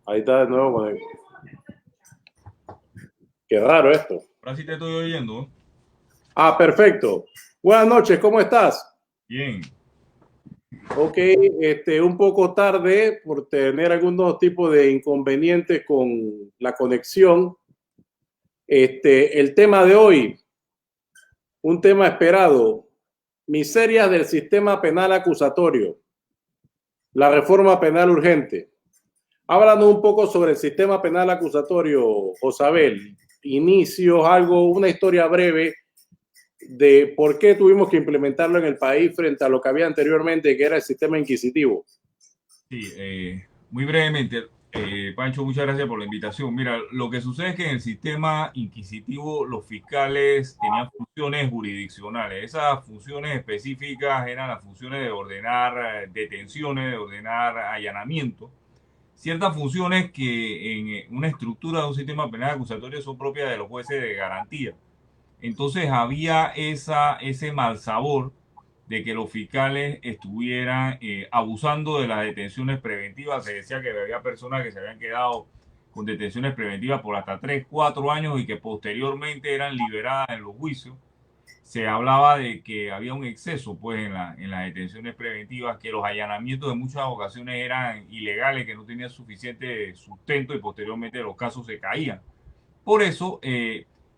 Ahí está de nuevo Qué raro esto. Ahora sí te estoy oyendo. Ah, perfecto. Buenas noches, ¿cómo estás? Bien. Ok, un poco tarde por tener algunos tipos de inconvenientes con la conexión. El tema de hoy, un tema esperado, miserias del sistema penal acusatorio, la reforma penal urgente. Háblanos un poco sobre el sistema penal acusatorio, Josabel. Inicios, algo, una historia breve de por qué tuvimos que implementarlo en el país frente a lo que había anteriormente, que era el sistema inquisitivo. Sí, muy brevemente, Pancho, muchas gracias por la invitación. Mira, lo que sucede es que en el sistema inquisitivo los fiscales tenían funciones jurisdiccionales. Esas funciones específicas eran las funciones de ordenar detenciones, de ordenar allanamientos. Ciertas funciones que en una estructura de un sistema penal acusatorio son propias de los jueces de garantía. Entonces había ese mal sabor de que los fiscales estuvieran abusando de las detenciones preventivas. Se decía que había personas que se habían quedado con detenciones preventivas por hasta 3 4 años y que posteriormente eran liberadas en los juicios. Se hablaba de que había un exceso pues en las detenciones preventivas, que los allanamientos de muchas ocasiones eran ilegales, que no tenían suficiente sustento y posteriormente los casos se caían. Por eso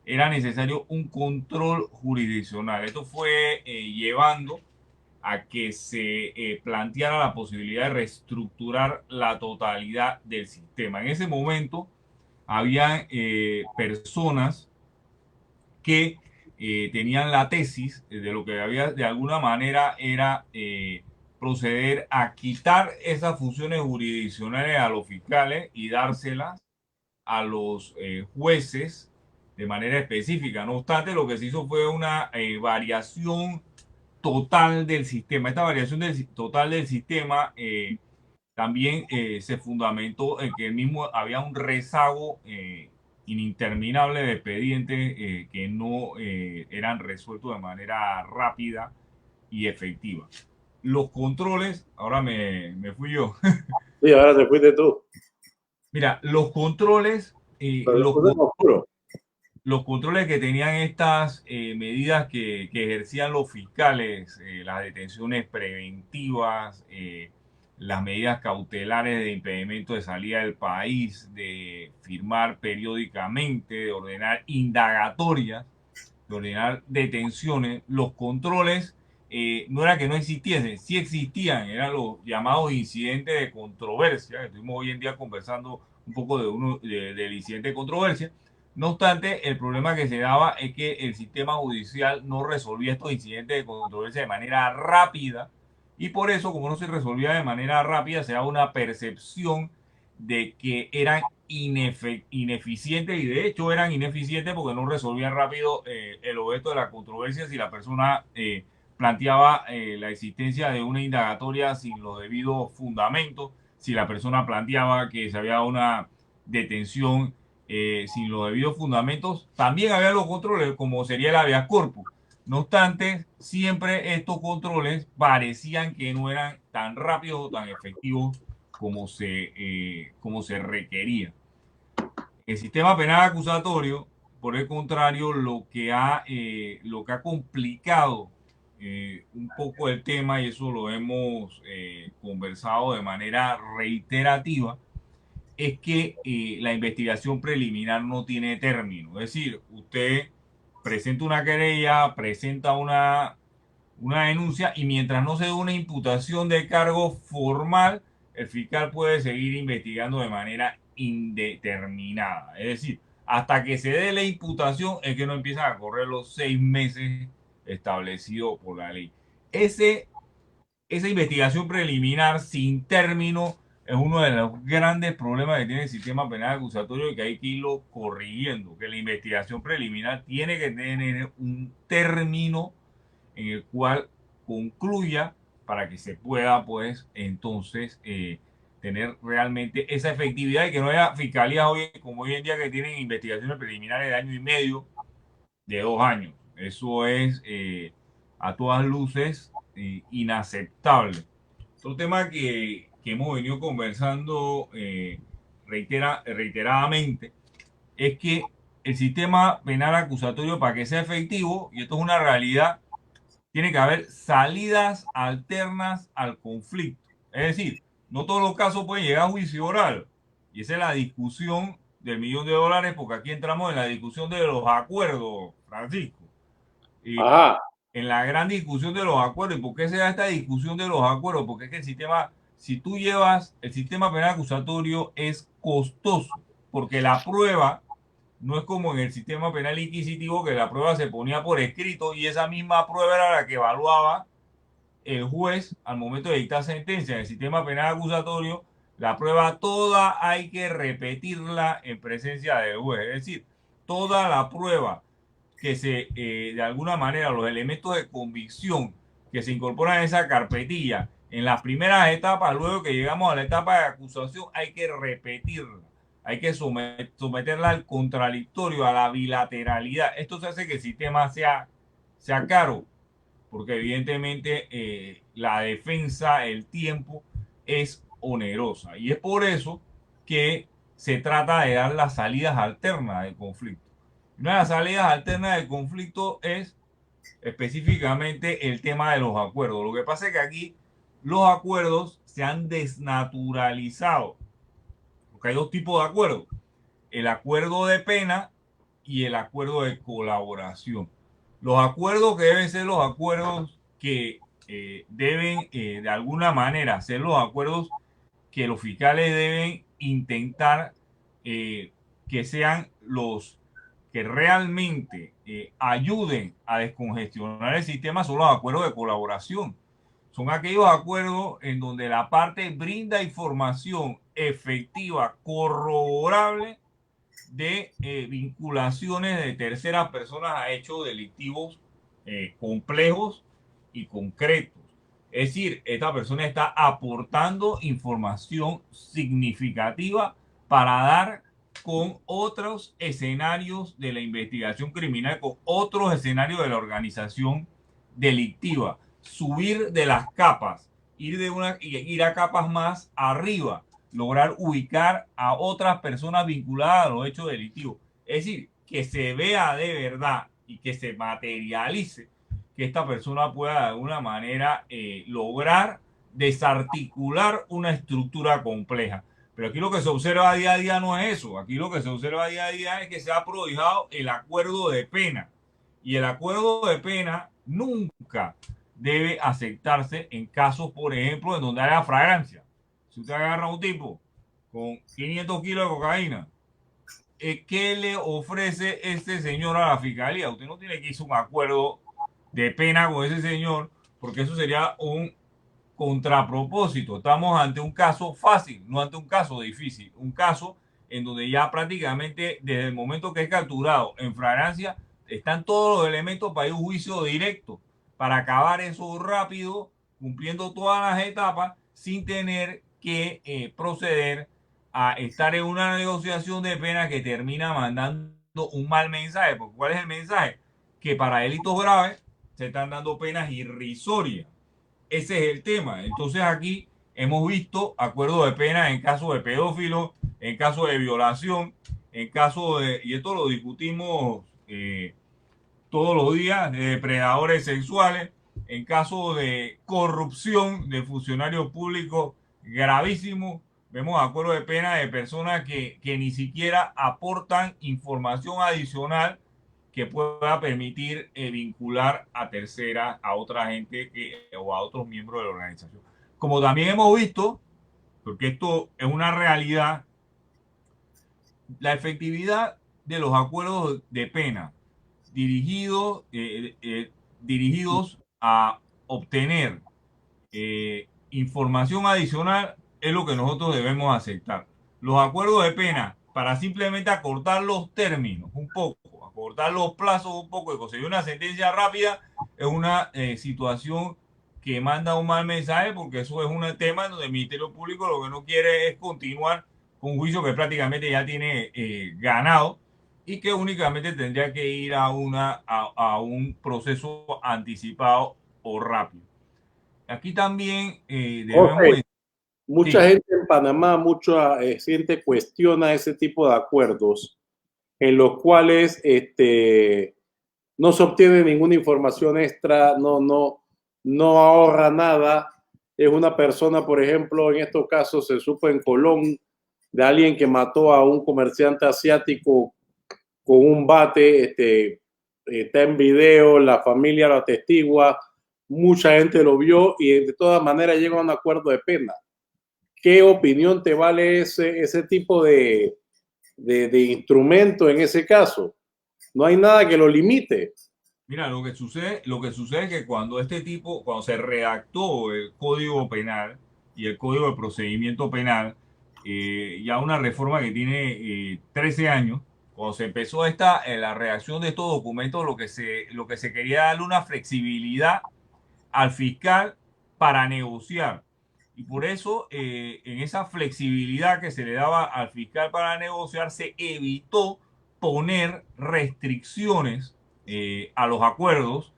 era necesario un control jurisdiccional. Esto fue llevando a que se planteara la posibilidad de reestructurar la totalidad del sistema. En ese momento había personas que tenían la tesis de lo que había de alguna manera era proceder a quitar esas funciones jurisdiccionales a los fiscales y dárselas a los jueces de manera específica. No obstante, lo que se hizo fue una variación total del sistema. Esta variación total del sistema también se fundamentó en que el mismo había un rezago ininterminable de expedientes que no eran resueltos de manera rápida y efectiva. Los controles, ahora me fui yo. Sí, ahora te fuiste tú. Mira, los controles, Pero lo puse en oscuro. los controles que tenían estas medidas que ejercían los fiscales, las detenciones preventivas, las medidas cautelares de impedimento de salida del país, de firmar periódicamente, de ordenar indagatorias, de ordenar detenciones, los controles no era que no existiesen, sí existían, eran los llamados incidentes de controversia. Estuvimos hoy en día conversando un poco del incidente de controversia. No obstante, el problema que se daba es que el sistema judicial no resolvía estos incidentes de controversia de manera rápida y por eso, como no se resolvía de manera rápida, se daba una percepción de que eran ineficientes y de hecho eran ineficientes porque no resolvían rápido el objeto de la controversia si la persona planteaba la existencia de una indagatoria sin los debidos fundamentos, si la persona planteaba que se había una detención sin los debidos fundamentos, también había los controles como sería el habeas corpus. No obstante, siempre estos controles parecían que no eran tan rápidos o tan efectivos como se requería. El sistema penal acusatorio, por el contrario, lo que ha complicado un poco el tema, y eso lo hemos conversado de manera reiterativa, es que la investigación preliminar no tiene término. Es decir, usted presenta una querella, presenta una denuncia y mientras no se dé una imputación de cargo formal, el fiscal puede seguir investigando de manera indeterminada. Es decir, hasta que se dé la imputación es que no empiezan a correr los 6 meses establecidos por la ley. Ese, esa investigación preliminar sin término es uno de los grandes problemas que tiene el sistema penal acusatorio y que hay que irlo corrigiendo, que la investigación preliminar tiene que tener un término en el cual concluya para que se pueda, pues, entonces tener realmente esa efectividad y que no haya fiscalías hoy, como hoy en día que tienen investigaciones preliminares de año y medio, de 2 años. Eso es a todas luces inaceptable. Es un tema que que hemos venido conversando reiteradamente, es que el sistema penal acusatorio, para que sea efectivo, y esto es una realidad, tiene que haber salidas alternas al conflicto. Es decir, no todos los casos pueden llegar a juicio oral. Y esa es la discusión del $1.000.000, porque aquí entramos en la discusión de los acuerdos, Francisco. Y Ajá. en la gran discusión de los acuerdos. ¿Y por qué se da esta discusión de los acuerdos? Porque es que el sistema, si tú llevas, el sistema penal acusatorio es costoso, porque la prueba no es como en el sistema penal inquisitivo, que la prueba se ponía por escrito y esa misma prueba era la que evaluaba el juez al momento de dictar sentencia. En el sistema penal acusatorio, la prueba toda hay que repetirla en presencia del juez. Es decir, toda la prueba que de alguna manera, los elementos de convicción que se incorporan en esa carpetilla en las primeras etapas, luego que llegamos a la etapa de acusación, hay que repetirla. Hay que someterla al contradictorio, a la bilateralidad. Esto se hace que el sistema sea caro, porque evidentemente la defensa, el tiempo es onerosa. Y es por eso que se trata de dar las salidas alternas del conflicto. Una de las salidas alternas del conflicto es específicamente el tema de los acuerdos. Lo que pasa es que aquí los acuerdos se han desnaturalizado, porque hay dos tipos de acuerdos: el acuerdo de pena y el acuerdo de colaboración. Los acuerdos que deben ser los acuerdos que deben de alguna manera ser los acuerdos que los fiscales deben intentar que sean los que realmente ayuden a descongestionar el sistema, son los acuerdos de colaboración. Son aquellos acuerdos en donde la parte brinda información efectiva, corroborable, de vinculaciones de terceras personas a hechos delictivos complejos y concretos. Es decir, esta persona está aportando información significativa para dar con otros escenarios de la investigación criminal, con otros escenarios de la organización delictiva. Subir de las capas, ir a capas más arriba, lograr ubicar a otras personas vinculadas a los hechos delictivos. Es decir, que se vea de verdad y que se materialice que esta persona pueda de alguna manera lograr desarticular una estructura compleja. Pero aquí lo que se observa día a día no es eso. Aquí lo que se observa día a día es que se ha prohijado el acuerdo de pena. Y el acuerdo de pena nunca debe aceptarse en casos, por ejemplo, en donde haya flagrancia. Si usted agarra a un tipo con 500 kilos de cocaína, ¿qué le ofrece este señor a la fiscalía? Usted no tiene que hacer un acuerdo de pena con ese señor, porque eso sería un contrapropósito. Estamos ante un caso fácil, no ante un caso difícil. Un caso en donde ya prácticamente desde el momento que es capturado en flagrancia, están todos los elementos para ir a un juicio directo, para acabar eso rápido, cumpliendo todas las etapas, sin tener que proceder a estar en una negociación de pena que termina mandando un mal mensaje. Porque ¿cuál es el mensaje? Que para delitos graves se están dando penas irrisorias. Ese es el tema. Entonces aquí hemos visto acuerdos de pena en caso de pedófilos, en caso de violación, en caso de, y esto lo discutimos todos los días, de depredadores sexuales, en caso de corrupción de funcionarios públicos gravísimo. Vemos acuerdos de pena de personas que ni siquiera aportan información adicional que pueda permitir vincular a tercera, a otra gente o a otros miembros de la organización. Como también hemos visto, porque esto es una realidad, la efectividad de los acuerdos de pena dirigidos, dirigidos a obtener información adicional es lo que nosotros debemos aceptar. Los acuerdos de pena, para simplemente acortar los términos un poco, acortar los plazos un poco y conseguir una sentencia rápida, es una situación que manda un mal mensaje, porque eso es un tema donde el Ministerio Público lo que no quiere es continuar con un juicio que prácticamente ya tiene ganado y que únicamente tendría que ir a un proceso anticipado o rápido. Aquí también José, debemos... mucha Sí, gente en Panamá, mucha gente cuestiona ese tipo de acuerdos en los cuales no se obtiene ninguna información extra, no ahorra nada. Es una persona, por ejemplo, en estos casos se supo en Colón de alguien que mató a un comerciante asiático con un bate, está en video, la familia lo atestigua, mucha gente lo vio y de todas maneras llega a un acuerdo de pena. ¿Qué opinión te vale ese tipo de instrumento en ese caso? No hay nada que lo limite. mira, lo que sucede es que cuando se redactó el Código Penal y el Código de Procedimiento Penal, ya una reforma que tiene 13 años, cuando se empezó la redacción de estos documentos, lo que se quería darle una flexibilidad al fiscal para negociar. Y por eso, en esa flexibilidad que se le daba al fiscal para negociar, se evitó poner restricciones a los acuerdos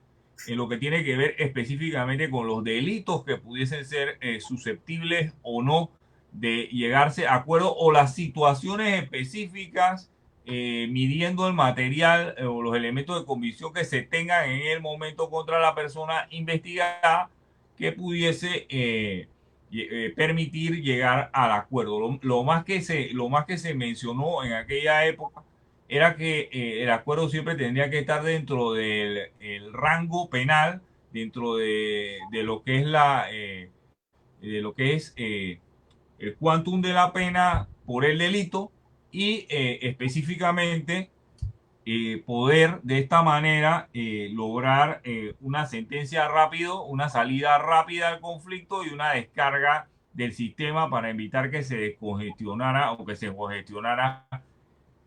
en lo que tiene que ver específicamente con los delitos que pudiesen ser susceptibles o no de llegarse a acuerdo o las situaciones específicas midiendo el material o los elementos de convicción que se tengan en el momento contra la persona investigada que pudiese permitir llegar al acuerdo. Lo más que se mencionó en aquella época era que el acuerdo siempre tendría que estar dentro del el rango penal, dentro de lo que es de lo que es el quantum de la pena por el delito y específicamente poder de esta manera lograr una sentencia rápido, una salida rápida al conflicto y una descarga del sistema para evitar que se descongestionara o que se congestionara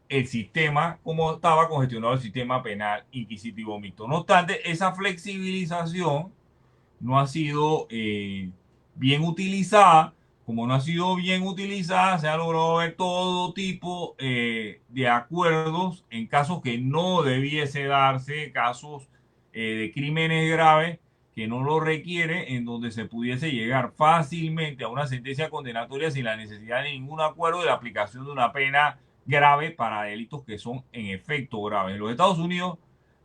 el sistema como estaba congestionado el sistema penal inquisitivo mixto. No obstante, esa flexibilización no ha sido bien utilizada. Como no ha sido bien utilizada, se ha logrado ver todo tipo de acuerdos en casos que no debiese darse, casos de crímenes graves que no lo requiere, en donde se pudiese llegar fácilmente a una sentencia condenatoria sin la necesidad de ningún acuerdo de la aplicación de una pena grave para delitos que son en efecto graves. En los Estados Unidos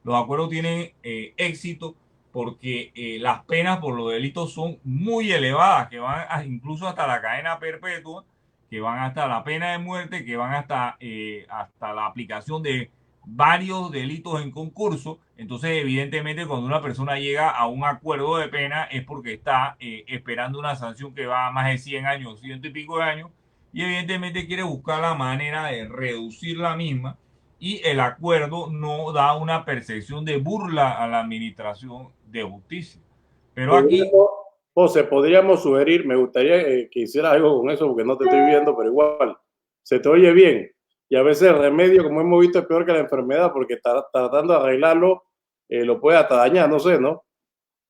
los acuerdos tienen éxito porque las penas por los delitos son muy elevadas, que van incluso hasta la cadena perpetua, que van hasta la pena de muerte, que van hasta la aplicación de varios delitos en concurso. Entonces, evidentemente, cuando una persona llega a un acuerdo de pena es porque está esperando una sanción que va a más de 100 años, ciento y pico de años, y evidentemente quiere buscar la manera de reducir la misma y el acuerdo no da una percepción de burla a la administración de justicia. Pero aquí, Podríamos, José, podríamos sugerir, me gustaría que hiciera algo con eso porque no te estoy viendo, pero igual, se te oye bien. Y a veces el remedio, como hemos visto, es peor que la enfermedad porque tratando de arreglarlo lo puede hasta dañar, no sé, ¿no?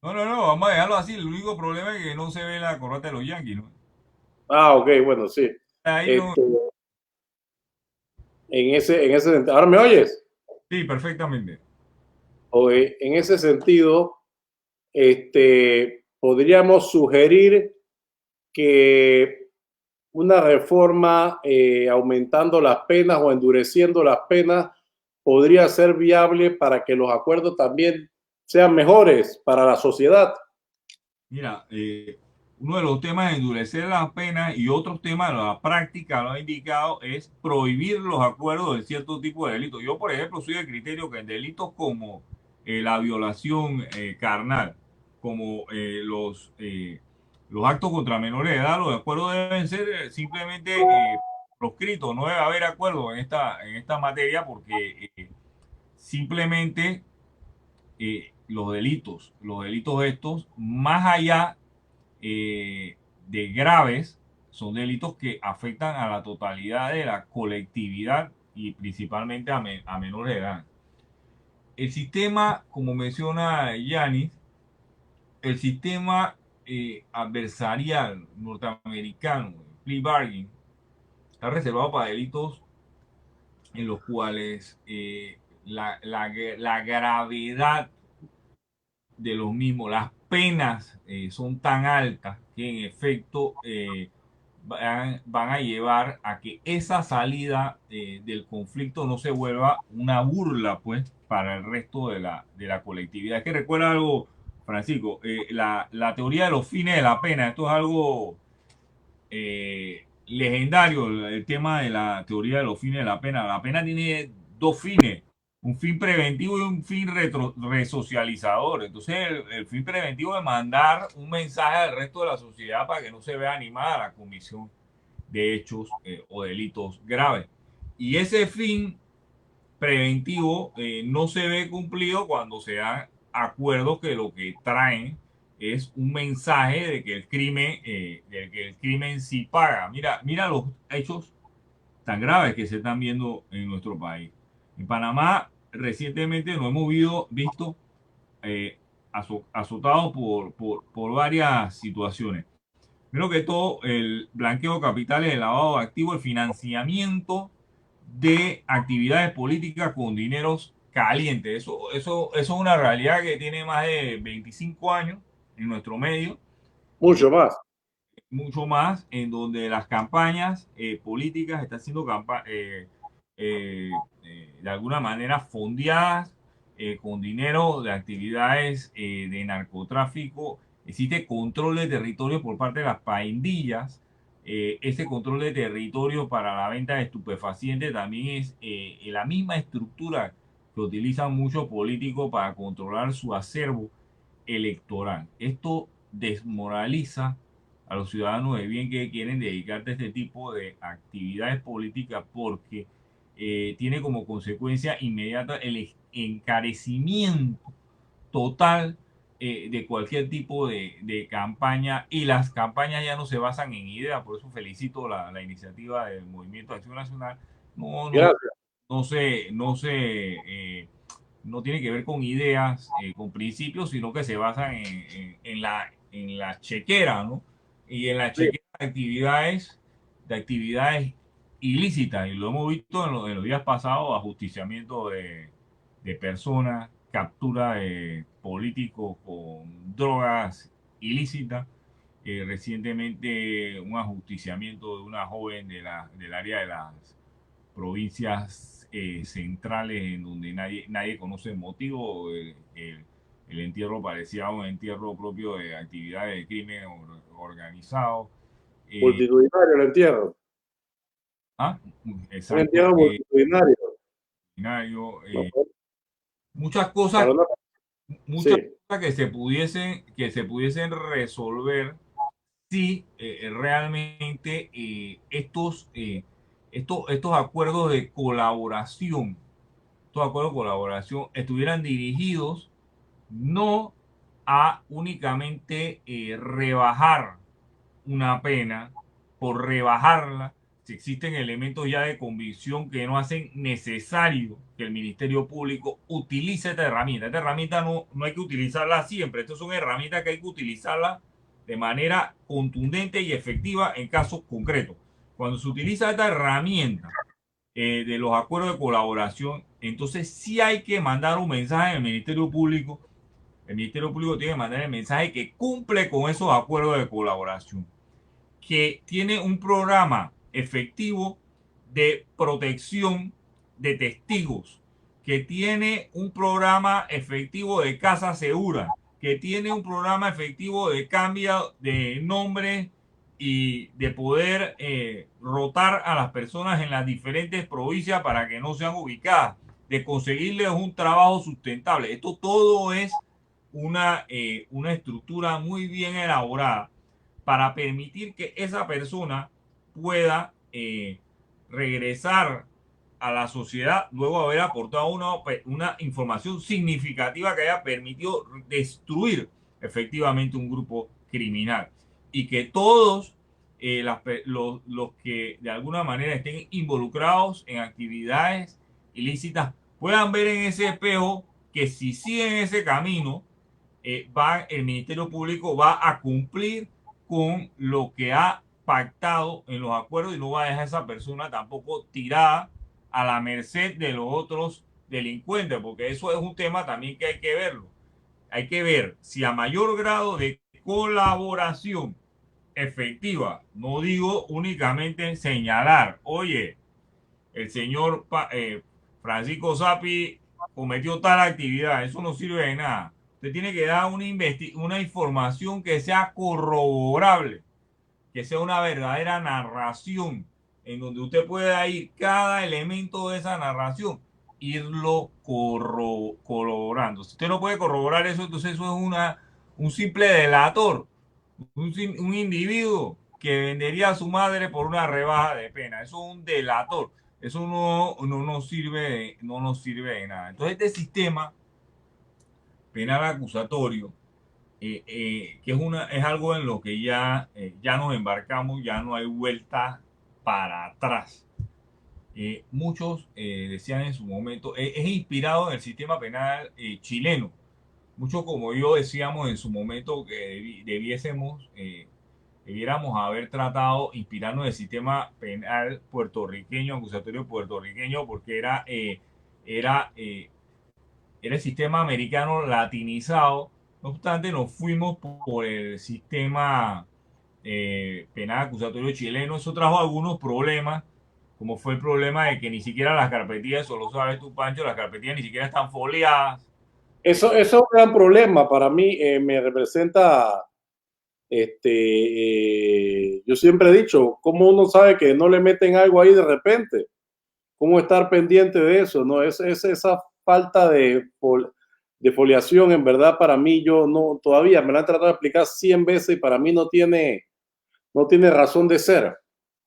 no, vamos a dejarlo así. El único problema es que no se ve la corbata de los Yankees, ¿no? Ah, ok, bueno, sí. Ahí no, Este, en ese sentido, ¿ahora me oyes? sí, perfectamente. En ese sentido, podríamos sugerir que una reforma aumentando las penas o endureciendo las penas podría ser viable para que los acuerdos también sean mejores para la sociedad. Mira, uno de los temas de endurecer las penas y otros temas, la práctica lo ha indicado, es prohibir los acuerdos de cierto tipo de delitos. Yo, por ejemplo, soy del criterio que en delitos como la violación carnal, como los actos contra menores de edad, los acuerdos deben ser simplemente proscritos. No debe haber acuerdo en esta materia porque simplemente los delitos estos, más allá de graves, son delitos que afectan a la totalidad de la colectividad y principalmente a menores de edad. El sistema, como menciona Yanis, el sistema adversarial norteamericano, plea bargain, está reservado para delitos en los cuales la gravedad de los mismos, las penas son tan altas que en efecto van a llevar a que esa salida del conflicto no se vuelva una burla, pues, para el resto de la colectividad. Es que recuerda algo, Francisco, la teoría de los fines de la pena, esto es algo legendario, el tema de la teoría de los fines de la pena. La pena tiene dos fines, un fin preventivo y un fin resocializador. Entonces, el fin preventivo es mandar un mensaje al resto de la sociedad para que no se vea animada la comisión de hechos o delitos graves. Y ese fin preventivo no se ve cumplido cuando se dan acuerdos que lo que traen es un mensaje de que el crimen sí paga. Mira los hechos tan graves que se están viendo en nuestro país. En Panamá recientemente nos hemos visto eh, azotados por varias situaciones. Primero que todo, el blanqueo de capitales, el lavado de activos, el financiamiento de actividades políticas con dineros calientes. Eso es una realidad que tiene más de 25 años en nuestro medio, Mucho más. mucho más, en donde las campañas políticas están siendo de alguna manera fondeadas con dinero de actividades de narcotráfico. Existe control de territorio por parte de las pandillas. Ese control de territorio para la venta de estupefacientes también es la misma estructura que utilizan muchos políticos para controlar su acervo electoral. Esto desmoraliza a los ciudadanos de bien que quieren dedicarse a este tipo de actividades políticas porque tiene como consecuencia inmediata el encarecimiento total de cualquier tipo de campaña, y las campañas ya no se basan en ideas. Por eso felicito la iniciativa del Movimiento de Acción Nacional. No, no, Gracias. no no tiene que ver con ideas, con principios, sino que se basan en la chequera, ¿no? Y en la Sí. chequera de actividades ilícitas, y lo hemos visto en los días pasados: ajusticiamiento de personas, captura de políticos con drogas ilícitas, recientemente un ajusticiamiento de una joven del área de las provincias centrales, en donde nadie conoce el motivo. El entierro parecía un entierro propio de actividades de crimen organizado. Eh, Multitudinario el entierro. ah, Un exacto. entierro multitudinario. Eh, muchas Para cosas, una... muchas Sí. cosas que se pudiesen resolver si realmente estos acuerdos de colaboración, estos acuerdos de colaboración estuvieran dirigidos no a únicamente rebajar una pena por rebajarla, si existen elementos ya de convicción que no hacen necesario que el Ministerio Público utilice esta herramienta. Esta herramienta no hay que utilizarla siempre. Estas son herramientas que hay que utilizarla de manera contundente y efectiva en casos concretos. Cuando se utiliza esta herramienta de los acuerdos de colaboración, entonces sí hay que mandar un mensaje al Ministerio Público. El Ministerio Público tiene que mandar el mensaje que cumple con esos acuerdos de colaboración, que tiene un programa efectivo de protección de testigos, que tiene un programa efectivo de casa segura, que tiene un programa efectivo de cambio de nombre y de poder rotar a las personas en las diferentes provincias para que no sean ubicadas, de conseguirles un trabajo sustentable. Esto todo es una estructura muy bien elaborada para permitir que esa persona pueda regresar a la sociedad luego de haber aportado una información significativa que haya permitido destruir efectivamente un grupo criminal, y que todos los que de alguna manera estén involucrados en actividades ilícitas puedan ver en ese espejo que si siguen ese camino, el Ministerio Público va a cumplir con lo que ha pactado en los acuerdos, y no va a dejar a esa persona tampoco tirada a la merced de los otros delincuentes, porque eso es un tema también que hay que verlo. Hay que ver si a mayor grado de colaboración efectiva. No digo únicamente señalar, oye, el señor Francisco Sapi cometió tal actividad, eso no sirve de nada. Usted tiene que dar una información que sea corroborable, que sea una verdadera narración, en donde usted pueda ir cada elemento de esa narración, irlo corroborando. Si usted no puede corroborar eso, entonces eso es un simple delator, un individuo que vendería a su madre por una rebaja de pena. Eso es un delator. Eso no nos sirve de nada. Entonces este sistema penal acusatorio, que es algo en lo que ya nos embarcamos, ya no hay vuelta para atrás. Muchos decían en su momento, es inspirado en el sistema penal chileno. Muchos como yo decíamos en su momento que debiéramos haber tratado inspirarnos del sistema penal puertorriqueño, acusatorio puertorriqueño, porque era, eh, era el sistema americano latinizado. No obstante, nos fuimos por el sistema penal acusatorio chileno. Eso trajo algunos problemas, como fue el problema de que ni siquiera las carpetillas, solo sabes tú, Pancho, las carpetillas ni siquiera están foliadas. Eso es un gran problema para mí. Me representa, yo siempre he dicho, ¿cómo uno sabe que no le meten algo ahí de repente? ¿Cómo estar pendiente de eso? ¿No? Es esa falta de foliación, en verdad, para mí, yo no, todavía me la han tratado de explicar 100 veces y para mí no tiene razón de ser.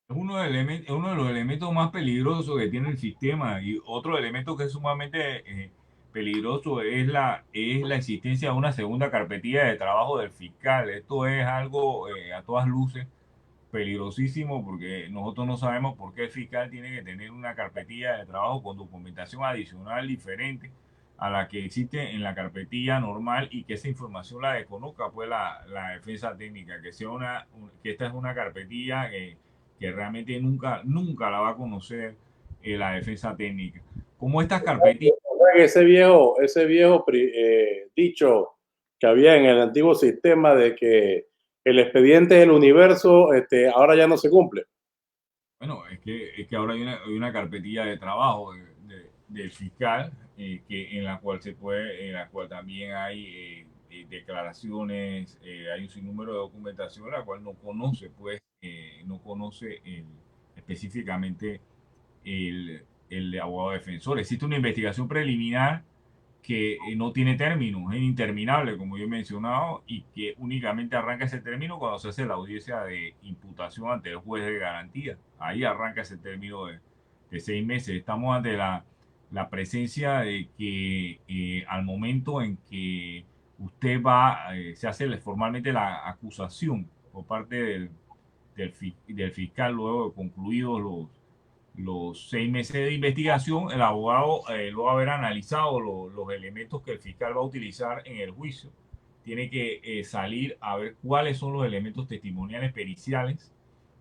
Es uno de los elementos más peligrosos que tiene el sistema, y otro elemento que es sumamente peligroso es la existencia de una segunda carpetilla de trabajo del fiscal. Esto es algo a todas luces peligrosísimo, porque nosotros no sabemos por qué el fiscal tiene que tener una carpetilla de trabajo con documentación adicional diferente a la que existe en la carpetilla normal, y que esa información la desconozca pues la defensa técnica, que esta es una carpetilla que realmente nunca la va a conocer la defensa técnica. Como estas carpetillas. Ese viejo dicho que había en el antiguo sistema de que el expediente del universo, ahora ya no se cumple. Bueno, es que ahora hay una carpetilla de trabajo del fiscal, en la cual en la cual también hay declaraciones, hay un sinnúmero de documentación, la cual no conoce, pues, no conoce específicamente el abogado defensor. Existe una investigación preliminar que no tiene término, es interminable, como yo he mencionado, y que únicamente arranca ese término cuando se hace la audiencia de imputación ante el juez de garantía. Ahí arranca ese término de 6 meses. Estamos ante la presencia de que al momento en que usted se hace formalmente la acusación por parte del fiscal, luego de concluidos los 6 meses de investigación, el abogado, luego de haber analizado los elementos que el fiscal va a utilizar en el juicio, tiene que salir a ver cuáles son los elementos testimoniales, periciales,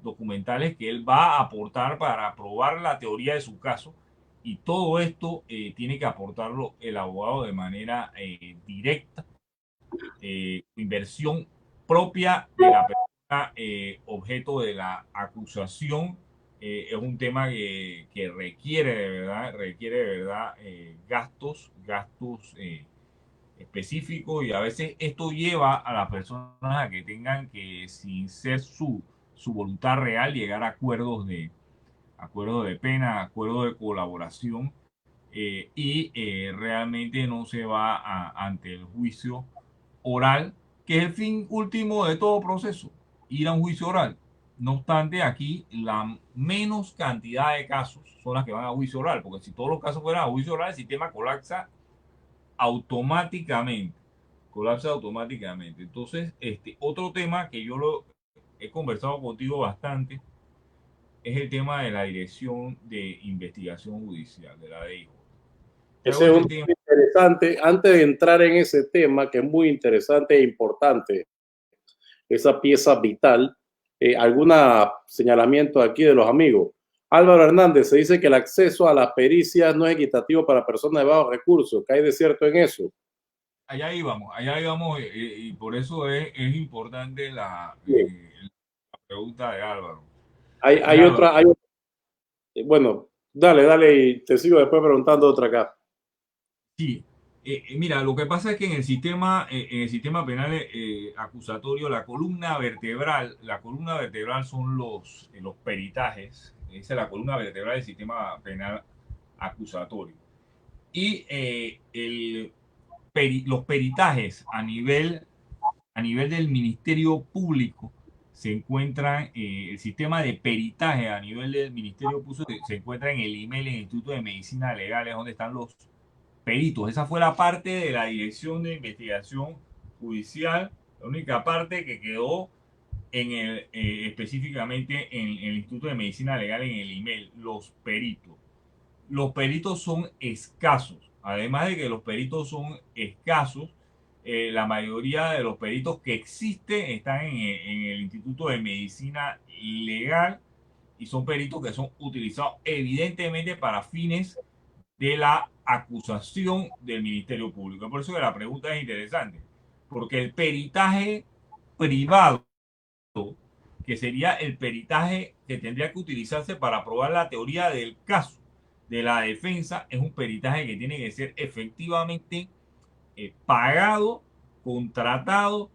documentales que él va a aportar para probar la teoría de su caso. Y todo esto tiene que aportarlo el abogado de manera directa, inversión propia de la persona objeto de la acusación. Es un tema que requiere de verdad gastos específicos, y a veces esto lleva a las personas a que tengan que, sin ser su voluntad real, llegar a acuerdos de pena, acuerdos de colaboración, realmente no se va ante el juicio oral, que es el fin último de todo proceso, ir a un juicio oral. No obstante, aquí la menos cantidad de casos son las que van a juicio oral, porque si todos los casos fueran a juicio oral, el sistema automáticamente. Colapsa automáticamente. Entonces, otro tema que yo lo he conversado contigo bastante es el tema de la Dirección de Investigación Judicial, de la DIJ. Traigo Ese es ese un tema. tema interesante. Antes de entrar en ese tema, que es muy interesante e importante, esa pieza vital, algún señalamiento aquí de los amigos. Álvaro Hernández, se dice que el acceso a las pericias no es equitativo para personas de bajos recursos. ¿Qué hay de cierto en eso? Allá íbamos, y por eso es importante Bien. pregunta de Álvaro. Hay Mira, Álvaro, otra, bueno, dale y te sigo después preguntando otra acá. sí, mira, lo que pasa es que en el sistema penal acusatorio, la columna vertebral son los peritajes, esa es la columna vertebral del sistema penal acusatorio. Y los peritajes a nivel del Ministerio Público se encuentran, el sistema de peritaje a nivel del Ministerio Público se encuentra en el IMEL, el Instituto de Medicina Legal, es donde están los peritos. Esa fue la parte de la Dirección de Investigación Judicial, la única parte que quedó específicamente en el Instituto de Medicina Legal, en el IMEL, los peritos. Los peritos son escasos. Además de que los peritos son escasos, la mayoría de los peritos que existen están en el Instituto de Medicina Legal y son peritos que son utilizados evidentemente para fines de la acusación del Ministerio Público. Por eso que la pregunta es interesante, porque el peritaje privado, que sería el peritaje que tendría que utilizarse para probar la teoría del caso de la defensa, es un peritaje que tiene que ser efectivamente pagado, contratado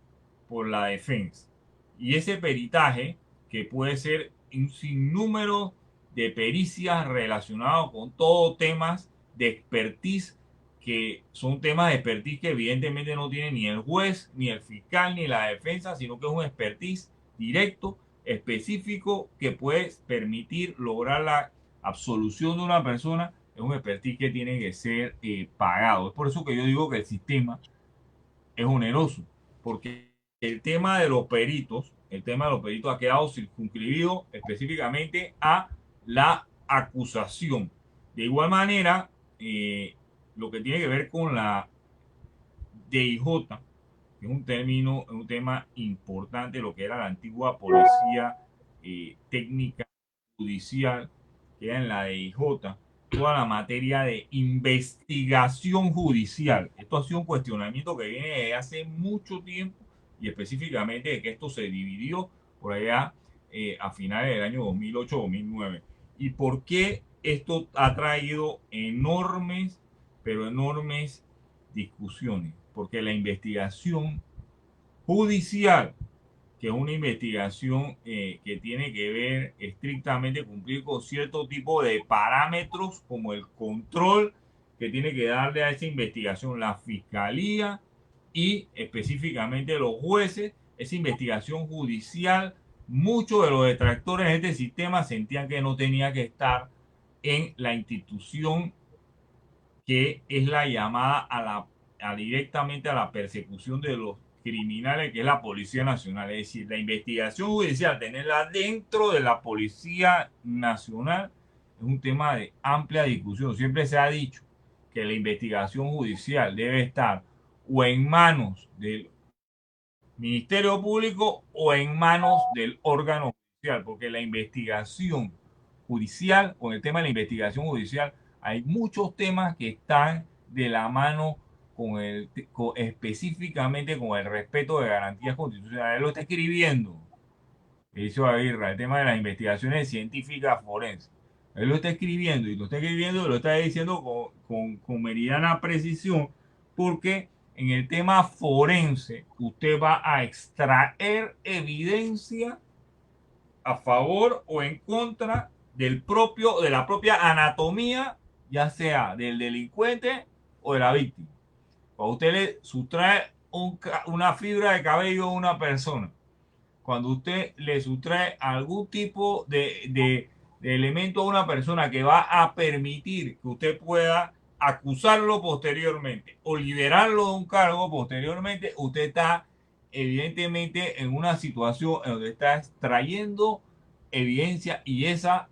por la defensa. Y ese peritaje, que puede ser un sinnúmero de pericias relacionados con todos temas de expertise, que son temas de expertise que evidentemente no tiene ni el juez, ni el fiscal, ni la defensa, sino que es un expertise directo, específico, que puede permitir lograr la absolución de una persona. Es un expertise que tiene que ser pagado. Es por eso que yo digo que el sistema es oneroso, porque el tema de los peritos ha quedado circunscribido específicamente a la acusación. De igual manera, lo que tiene que ver con la DIJ, que es un término, es un tema importante, lo que era la antigua policía técnica judicial, que era en la DIJ, toda la materia de investigación judicial. Esto ha sido un cuestionamiento que viene desde hace mucho tiempo y específicamente de que esto se dividió por allá a finales del año 2008-2009. ¿Y por qué esto ha traído enormes, pero enormes discusiones? Porque la investigación judicial, que es una investigación que tiene que ver estrictamente cumplir con cierto tipo de parámetros, como el control que tiene que darle a esa investigación la fiscalía y específicamente los jueces. Esa investigación judicial, muchos de los detractores de este sistema sentían que no tenía que estar en la institución que es la llamada directamente a la persecución de los criminales, que es la Policía Nacional. Es decir, la investigación judicial, tenerla dentro de la Policía Nacional, es un tema de amplia discusión. Siempre se ha dicho que la investigación judicial debe estar o en manos del Ministerio Público o en manos del órgano judicial, porque la investigación judicial, con el tema de la investigación judicial, hay muchos temas que están de la mano específicamente con el respeto de garantías constitucionales. Él lo está escribiendo, hizo Aguirre, el tema de las investigaciones científicas forenses. Él lo está escribiendo y lo está escribiendo y lo está diciendo con meridiana precisión, porque en el tema forense usted va a extraer evidencia a favor o en contra de la propia anatomía, ya sea del delincuente o de la víctima. Cuando usted le sustrae una fibra de cabello a una persona, cuando usted le sustrae algún tipo de elemento a una persona que va a permitir que usted pueda acusarlo posteriormente o liberarlo de un cargo posteriormente, usted está evidentemente en una situación en donde está extrayendo evidencia, y esa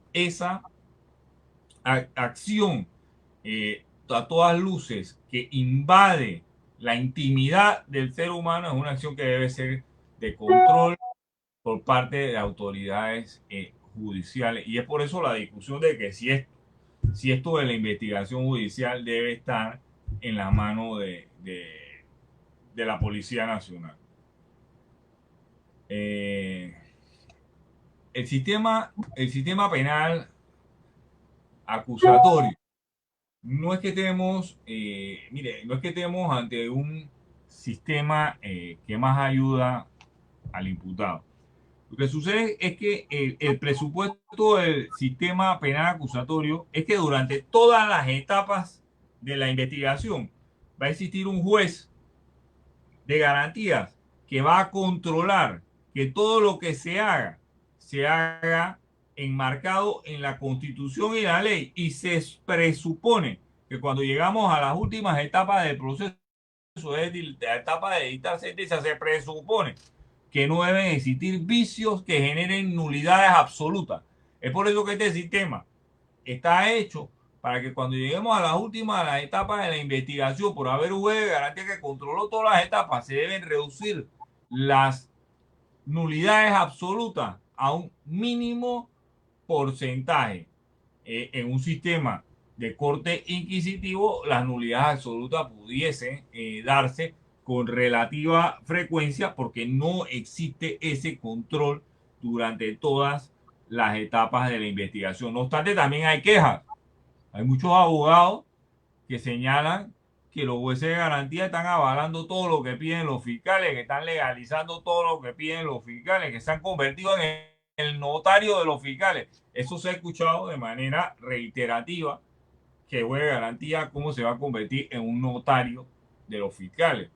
acción a todas luces que invade la intimidad del ser humano es una acción que debe ser de control por parte de autoridades judiciales. Y es por eso la discusión de que si esto de la investigación judicial debe estar en la mano de la Policía Nacional. Eh, el sistema penal acusatorio, no es que estemos, mire, no es que estemos ante un sistema que más ayuda al imputado. Lo que sucede es que el presupuesto del sistema penal acusatorio es que durante todas las etapas de la investigación va a existir un juez de garantías que va a controlar que todo lo que se haga enmarcado en la Constitución y la ley. Y se presupone que cuando llegamos a las últimas etapas del proceso, de la etapa de dictar sentencia, se presupone que no deben existir vicios que generen nulidades absolutas. Es por eso que este sistema está hecho para que cuando lleguemos a las últimas las etapas de la investigación, por haber un juez de garantía que controló todas las etapas, se deben reducir las nulidades absolutas a un mínimo porcentaje. En un sistema de corte inquisitivo, las nulidades absolutas pudiesen darse con relativa frecuencia porque no existe ese control durante todas las etapas de la investigación. No obstante, también hay quejas. Hay muchos abogados que señalan que los jueces de garantía están avalando todo lo que piden los fiscales, que están legalizando todo lo que piden los fiscales, que se han convertido en el notario de los fiscales. Eso se ha escuchado de manera reiterativa, que juez de garantía cómo se va a convertir en un notario de los fiscales.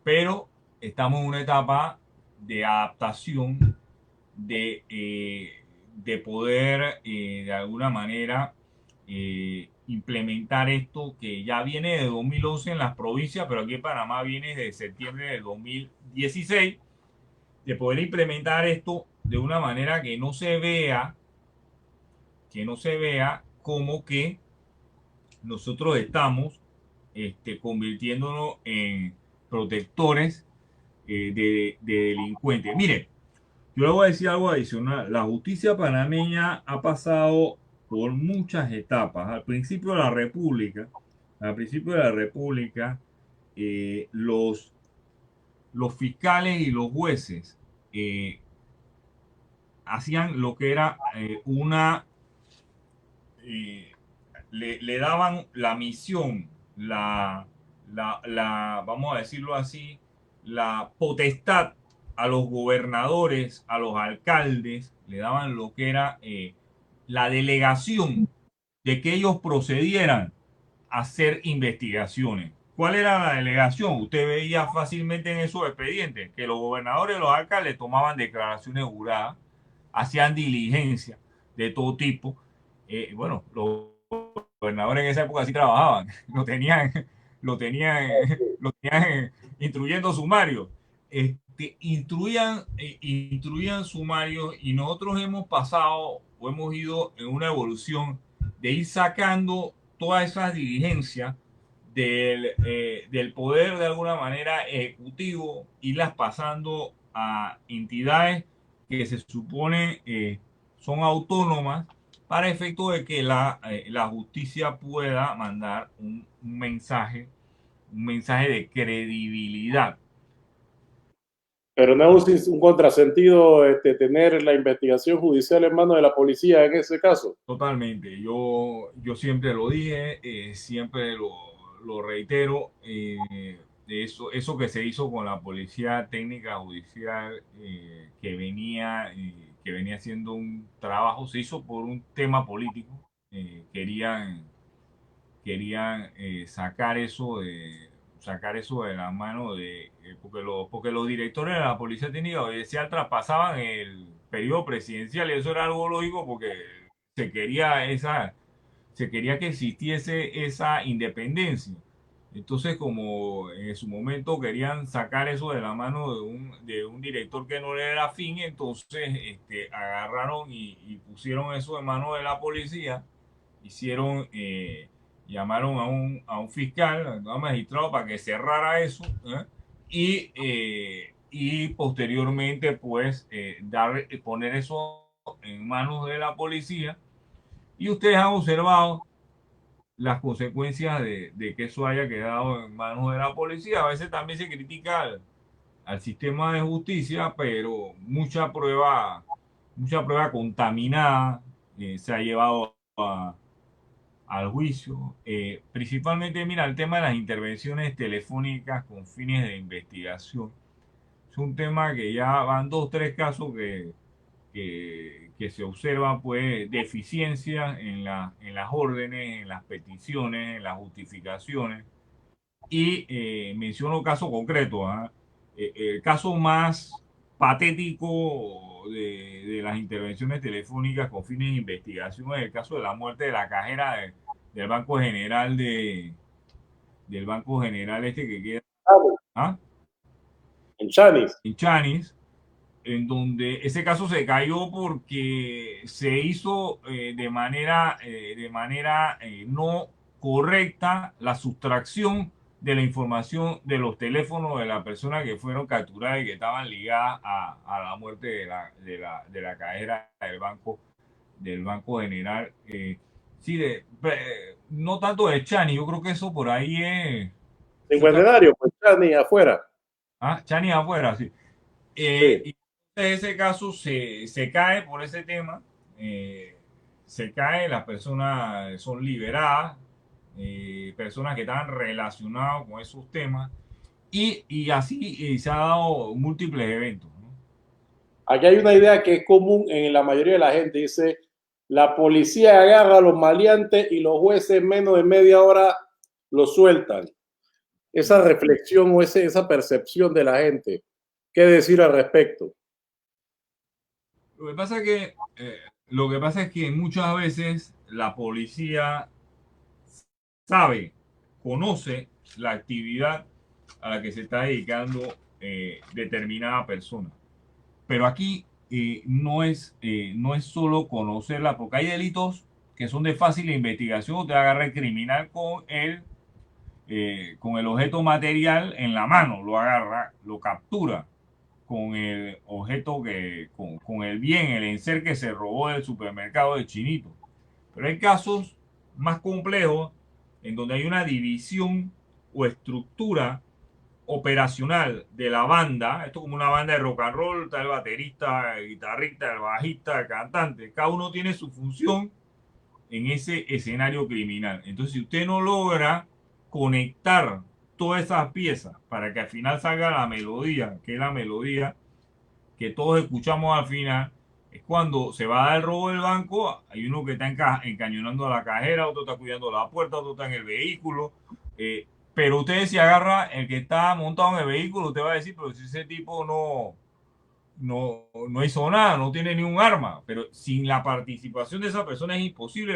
Pero estamos en una etapa de adaptación, de poder de alguna manera implementar esto que ya viene de 2011 en las provincias, pero aquí en Panamá viene de septiembre de 2016, de poder implementar esto de una manera que no se vea como que nosotros estamos convirtiéndonos en protectores de delincuentes. Mire, yo le voy a decir algo adicional. La justicia panameña ha pasado por muchas etapas. Al principio de la República, los fiscales y los jueces eh, hacían lo que era eh, le daban la misión, vamos a decirlo así, la potestad a los gobernadores, a los alcaldes, le daban lo que era la delegación de que ellos procedieran a hacer investigaciones. ¿Cuál era la delegación? Usted veía fácilmente en esos expedientes que los gobernadores y los alcaldes tomaban declaraciones juradas, hacían diligencia de todo tipo. Bueno, los gobernadores en esa época sí trabajaban, lo tenían, lo tenían instruyendo sumarios. Instruían sumarios y nosotros hemos pasado o hemos ido en una evolución de ir sacando todas esas diligencias del poder de alguna manera ejecutivo, irlas pasando a entidades que se supone son autónomas para efecto de que la justicia pueda mandar un mensaje de credibilidad. Pero no es un contrasentido tener la investigación judicial en manos de la policía en ese caso. Totalmente, yo siempre lo dije, siempre lo reitero, eso que se hizo con la Policía Técnica Judicial, que venía haciendo un trabajo, se hizo por un tema político. Querían sacar eso de la mano porque los directores de la Policía Técnica Judicial traspasaban el periodo presidencial y eso era algo lógico porque se quería se quería que existiese esa independencia. Entonces, como en su momento querían sacar eso de la mano de un director que no le era afín, entonces agarraron y pusieron eso en manos de la policía, hicieron, llamaron a un fiscal, a un magistrado para que cerrara eso, ¿eh? Y posteriormente, pues, poner eso en manos de la policía. Y ustedes han observado las consecuencias de que eso haya quedado en manos de la policía. A veces también se critica al sistema de justicia, pero mucha prueba contaminada se ha llevado al juicio. Principalmente, mira, el tema de las intervenciones telefónicas con fines de investigación. Es un tema que ya van dos, tres casos que se observan pues deficiencias en las órdenes, en las peticiones, en las justificaciones. Y menciono casos concretos. ¿Ah? El caso más patético de las intervenciones telefónicas con fines de investigación es el caso de la muerte de la cajera del Banco General del Banco General este que queda, ¿ah? En Chanis. En Chanis, en donde ese caso se cayó porque se hizo de manera no correcta la sustracción de la información de los teléfonos de las personas que fueron capturadas y que estaban ligadas a la muerte de la cajera del Banco General. Sí, no tanto de Chani, yo creo que eso por ahí es... Cincuentenario, pues Chanis afuera. Ah, Chani afuera, sí. Sí. Y ese caso se cae por ese tema, eh, se cae, las personas son liberadas, personas que estaban relacionadas con esos temas, y así se ha dado múltiples eventos. ¿No? Aquí hay una idea que es común en la mayoría de la gente. Dice, la policía agarra a los maleantes y los jueces en menos de media hora los sueltan. Esa reflexión o esa percepción de la gente. ¿Qué decir al respecto? Lo que pasa es que muchas veces la policía sabe, conoce la actividad a la que se está dedicando determinada persona. Pero aquí no es solo conocerla, porque hay delitos que son de fácil investigación. Usted agarra el criminal con el objeto material en la mano, lo agarra, lo captura con el objeto con el bien, el enser que se robó del supermercado de Chinito. Pero hay casos más complejos en donde hay una división o estructura operacional de la banda. Esto es como una banda de rock and roll, está el baterista, el guitarrista, el bajista, el cantante. Cada uno tiene su función en ese escenario criminal. Entonces, si usted no logra conectar todas esas piezas para que al final salga la melodía, que es la melodía que todos escuchamos al final, es cuando se va a dar el robo del banco, hay uno que está encañonando a la cajera, otro está cuidando la puerta, otro está en el vehículo, pero usted si agarra el que está montado en el vehículo, usted va a decir, pero si ese tipo no hizo nada, no tiene ni un arma, pero sin la participación de esa persona es imposible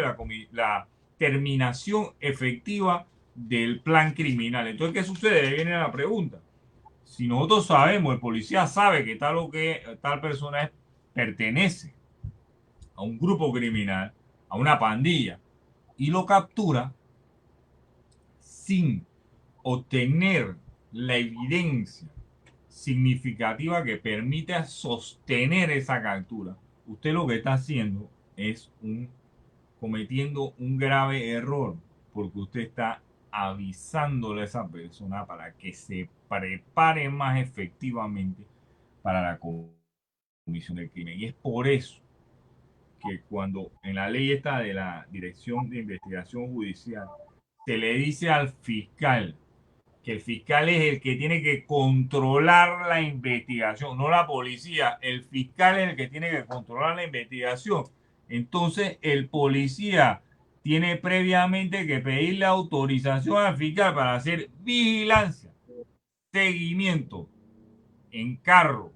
la terminación efectiva del plan criminal. Entonces, ¿qué sucede? Ahí viene la pregunta. Si nosotros sabemos, el policía sabe que tal persona pertenece a un grupo criminal, a una pandilla, y lo captura sin obtener la evidencia significativa que permita sostener esa captura, usted lo que está haciendo es cometiendo un grave error, porque usted está avisándole a esa persona para que se prepare más efectivamente para la comisión del crimen. Y es por eso que cuando en la ley está de la Dirección de Investigación Judicial, se le dice al fiscal que el fiscal es el que tiene que controlar la investigación, no la policía. El fiscal es el que tiene que controlar la investigación. Entonces, el policía tiene previamente que pedirle autorización al fiscal para hacer vigilancia, seguimiento en carro,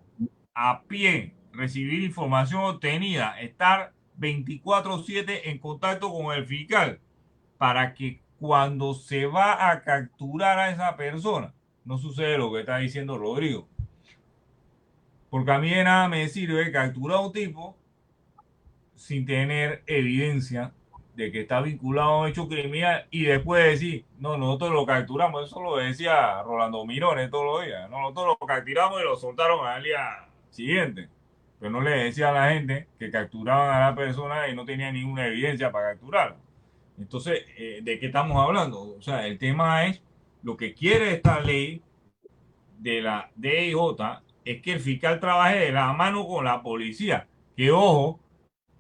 a pie, recibir información obtenida, estar 24/7 en contacto con el fiscal para que cuando se va a capturar a esa persona, no sucede lo que está diciendo Rodrigo. Porque a mí de nada me sirve capturar a un tipo sin tener evidencia de que está vinculado a un hecho criminal y después decir, no, nosotros lo capturamos. Eso lo decía Rolando Mirones todos los días. No, nosotros lo capturamos y lo soltaron al día siguiente. Pero no le decía a la gente que capturaban a la persona y no tenía ninguna evidencia para capturarla. Entonces, ¿de qué estamos hablando? O sea, el tema es lo que quiere esta ley de la DIJ es que el fiscal trabaje de la mano con la policía, Que ojo,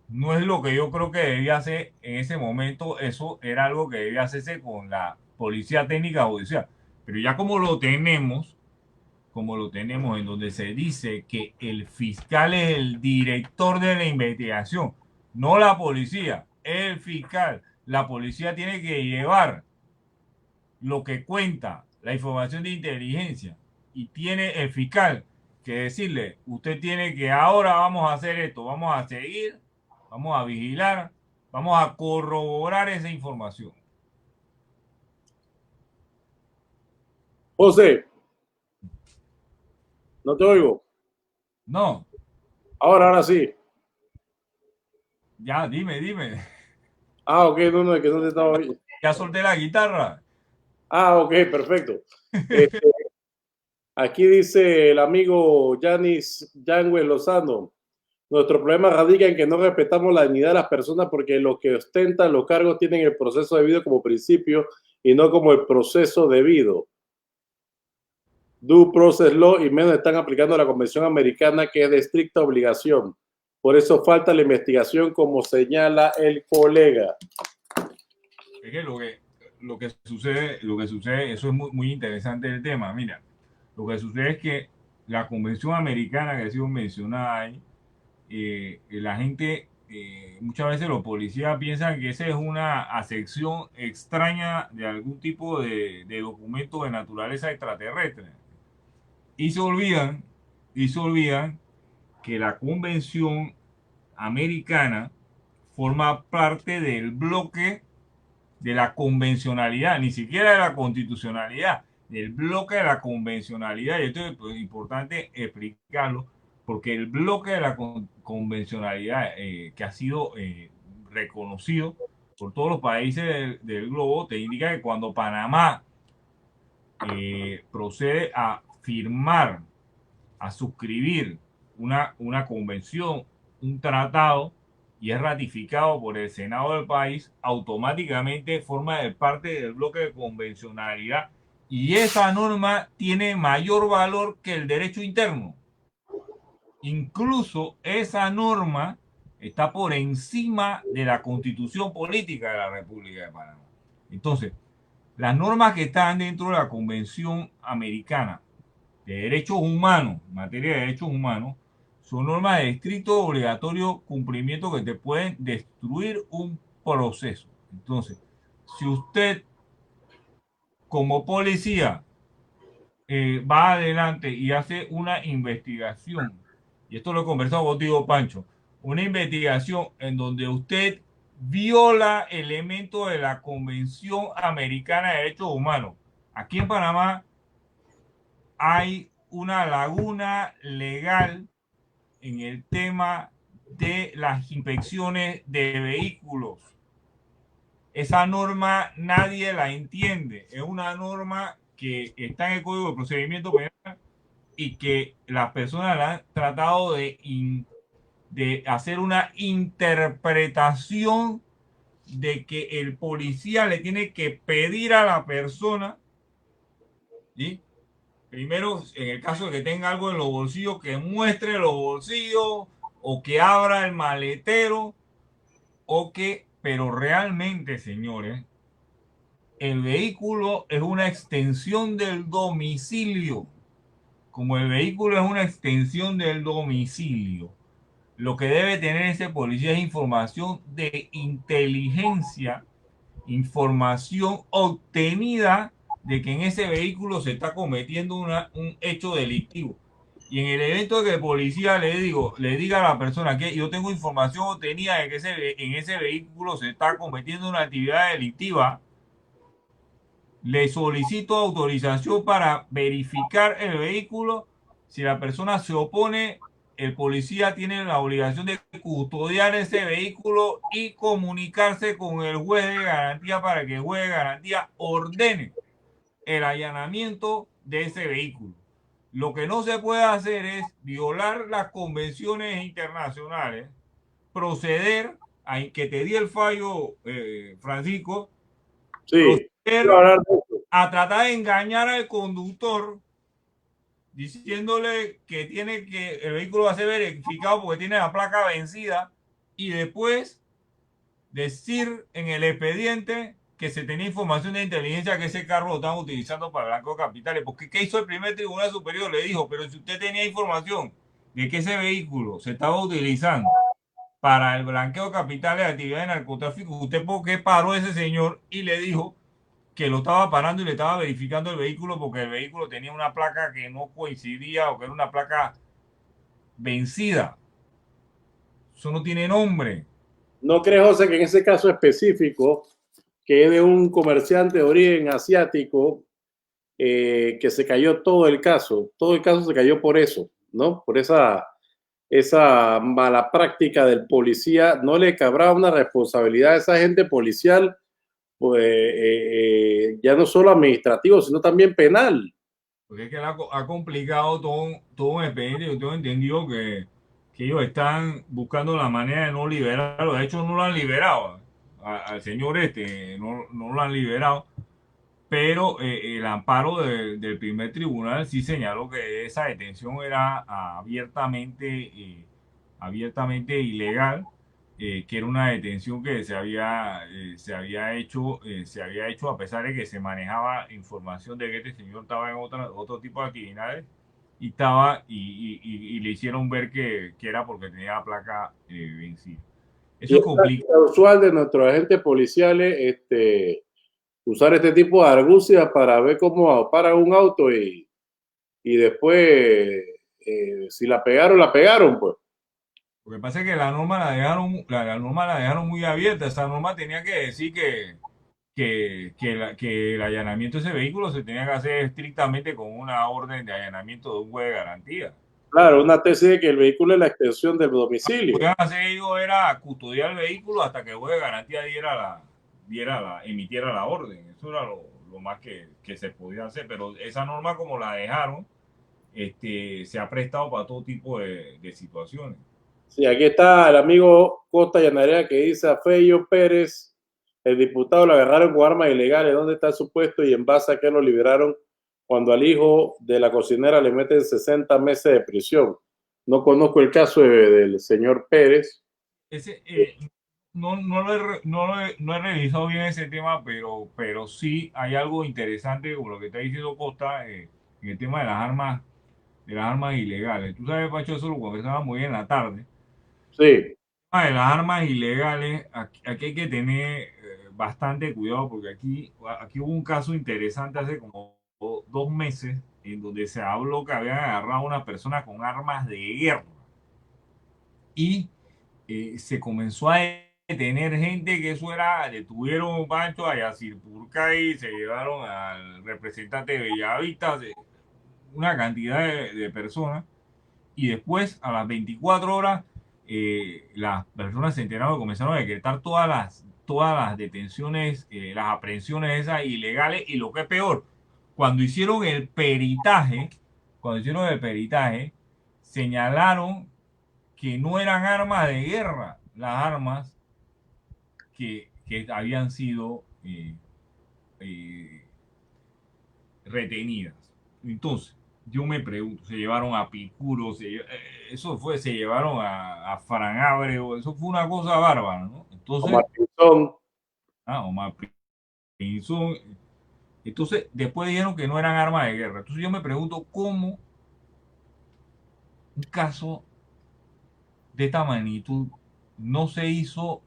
no es lo que yo creo que debía hacer en ese momento, eso era algo que debía hacerse con la Policía Técnica Judicial. Pero ya como lo tenemos en donde se dice que el fiscal es el director de la investigación, no la policía, el fiscal. La policía tiene que llevar lo que cuenta la información de inteligencia y tiene el fiscal que decirle, usted tiene que ahora vamos a hacer esto, vamos a seguir, vamos a vigilar, vamos a corroborar esa información. José, no te oigo. No, Ahora sí. ya, dime. Ah, ok, no, es que no te estaba oyendo. Ya solté la guitarra. Ah, ok, perfecto. Este, aquí dice el amigo Yanis Yangues Lozano. Nuestro problema radica en que no respetamos la dignidad de las personas porque los que ostentan los cargos tienen el proceso debido como principio y no como el proceso debido. Due process law y menos están aplicando la Convención Americana que es de estricta obligación. Por eso falta la investigación como señala el colega. Es que lo que sucede, eso es muy interesante el tema. Mira, lo que sucede es que la Convención Americana que ha sido mencionada ahí, la gente, muchas veces los policías piensan que esa es una acepción extraña de algún tipo de documento de naturaleza extraterrestre. Y se olvidan, y se olvidan que la Convención Americana forma parte del bloque de la convencionalidad, ni siquiera de la constitucionalidad, del bloque de la convencionalidad. Y esto es importante explicarlo, porque el bloque de la convencionalidad que ha sido reconocido por todos los países del globo, te indica que cuando Panamá procede a firmar, a suscribir una convención, un tratado, y es ratificado por el Senado del país, automáticamente forma parte del bloque de convencionalidad y esa norma tiene mayor valor que el derecho interno. Incluso esa norma está por encima de la constitución política de la República de Panamá. Entonces, las normas que están dentro de la Convención Americana de Derechos Humanos, en materia de derechos humanos, son normas de estricto obligatorio cumplimiento que te pueden destruir un proceso. Entonces, si usted como policía va adelante y hace una investigación, y esto lo he conversado contigo, Pancho, una investigación en donde usted viola elementos de la Convención Americana de Derechos Humanos. Aquí en Panamá hay una laguna legal en el tema de las inspecciones de vehículos. Esa norma nadie la entiende. Es una norma que está en el Código de Procedimiento Penal y que las personas la han tratado de hacer una interpretación de que el policía le tiene que pedir a la persona, ¿sí? Primero, en el caso de que tenga algo en los bolsillos, que muestre los bolsillos o que abra el maletero o que, pero realmente, señores, el vehículo es una extensión del domicilio. Como el vehículo es una extensión del domicilio, lo que debe tener ese policía es información de inteligencia, información obtenida de que en ese vehículo se está cometiendo un hecho delictivo. Y en el evento de que el policía le diga a la persona que yo tengo información obtenida de que en ese vehículo se está cometiendo una actividad delictiva, le solicito autorización para verificar el vehículo. Si la persona se opone, el policía tiene la obligación de custodiar ese vehículo y comunicarse con el juez de garantía para que el juez de garantía ordene el allanamiento de ese vehículo. Lo que no se puede hacer es violar las convenciones internacionales, proceder a que te di el fallo, Francisco, Sí, quiero proceder hablar de esto. a tratar de engañar al conductor diciéndole que tiene que el vehículo va a ser verificado porque tiene la placa vencida y después decir en el expediente que se tenía información de inteligencia que ese carro lo estaban utilizando para blanqueo de capitales. Porque ¿qué hizo el primer tribunal superior? Le dijo, pero si usted tenía información de que ese vehículo se estaba utilizando para el blanqueo de capitales de actividades de narcotráfico, ¿usted por qué paró a ese señor y le dijo que lo estaba parando y le estaba verificando el vehículo porque el vehículo tenía una placa que no coincidía o que era una placa vencida? Eso no tiene nombre. ¿No crees, José, que en ese caso específico, que es de un comerciante de origen asiático, que se cayó todo el caso se cayó por eso, ¿no? Por esa mala práctica del policía, no le cabrá una responsabilidad a esa gente policial, pues, ya no solo administrativo, sino también penal. Porque es que ha complicado todo un expediente. Yo tengo entendido que ellos están buscando la manera de no liberarlo. De hecho, no lo han liberado. Al señor no lo han liberado. Pero el amparo del primer tribunal sí señaló que esa detención era abiertamente ilegal, que era una detención que se había hecho a pesar de que se manejaba información de que este señor estaba en otro tipo de actividades y y le hicieron ver que era porque tenía la placa vencida. Y Eso es es complicado. usual de nuestros agentes policiales usar este tipo de argucias para ver cómo para un auto y después, si la pegaron, la pegaron, pues. Lo que pasa es que la norma la dejaron muy abierta. Esa norma tenía que decir que el allanamiento de ese vehículo se tenía que hacer estrictamente con una orden de allanamiento de un juez de garantía. Claro, una tesis de que el vehículo es la extensión del domicilio. Podían hacer ellos era custodiar el vehículo hasta que el juez de garantía emitiera la orden. Eso era lo más que se podía hacer. Pero esa norma como la dejaron, se ha prestado para todo tipo de situaciones. Sí, aquí está el amigo Costa Yanarea que dice a Feyo Pérez, el diputado lo agarraron con armas ilegales, ¿dónde está su puesto y en base a qué lo liberaron cuando al hijo de la cocinera le meten 60 meses de prisión? No conozco el caso del señor Pérez. Ese, no he revisado bien ese tema, pero sí hay algo interesante como lo que está diciendo Costa, en el tema de las armas ilegales. Tú sabes, Pacho, eso lo conversaba muy bien en la tarde. Sí, De las armas ilegales, aquí hay que tener bastante cuidado porque aquí hubo un caso interesante hace como 2 meses en donde se habló que habían agarrado a una persona con armas de guerra y se comenzó a detener gente que eso era, detuvieron un Pancho a Yacir Purcay, se llevaron al representante de Bellavista, una cantidad de personas, y después a las 24 horas las personas se enteraron y comenzaron a decretar todas las detenciones, las aprehensiones esas ilegales, y lo que es peor, cuando hicieron el peritaje, cuando hicieron el peritaje, señalaron que no eran armas de guerra las armas que habían sido eh, retenidas. Entonces, yo me pregunto, se llevaron a Picuro, se llevaron a Fran Abreu, eso fue una cosa bárbara, ¿no? Omar Entonces, Pinzón. Omar Pinzón, entonces después dijeron que no eran armas de guerra. Entonces yo me pregunto cómo un caso de esta magnitud no se hizo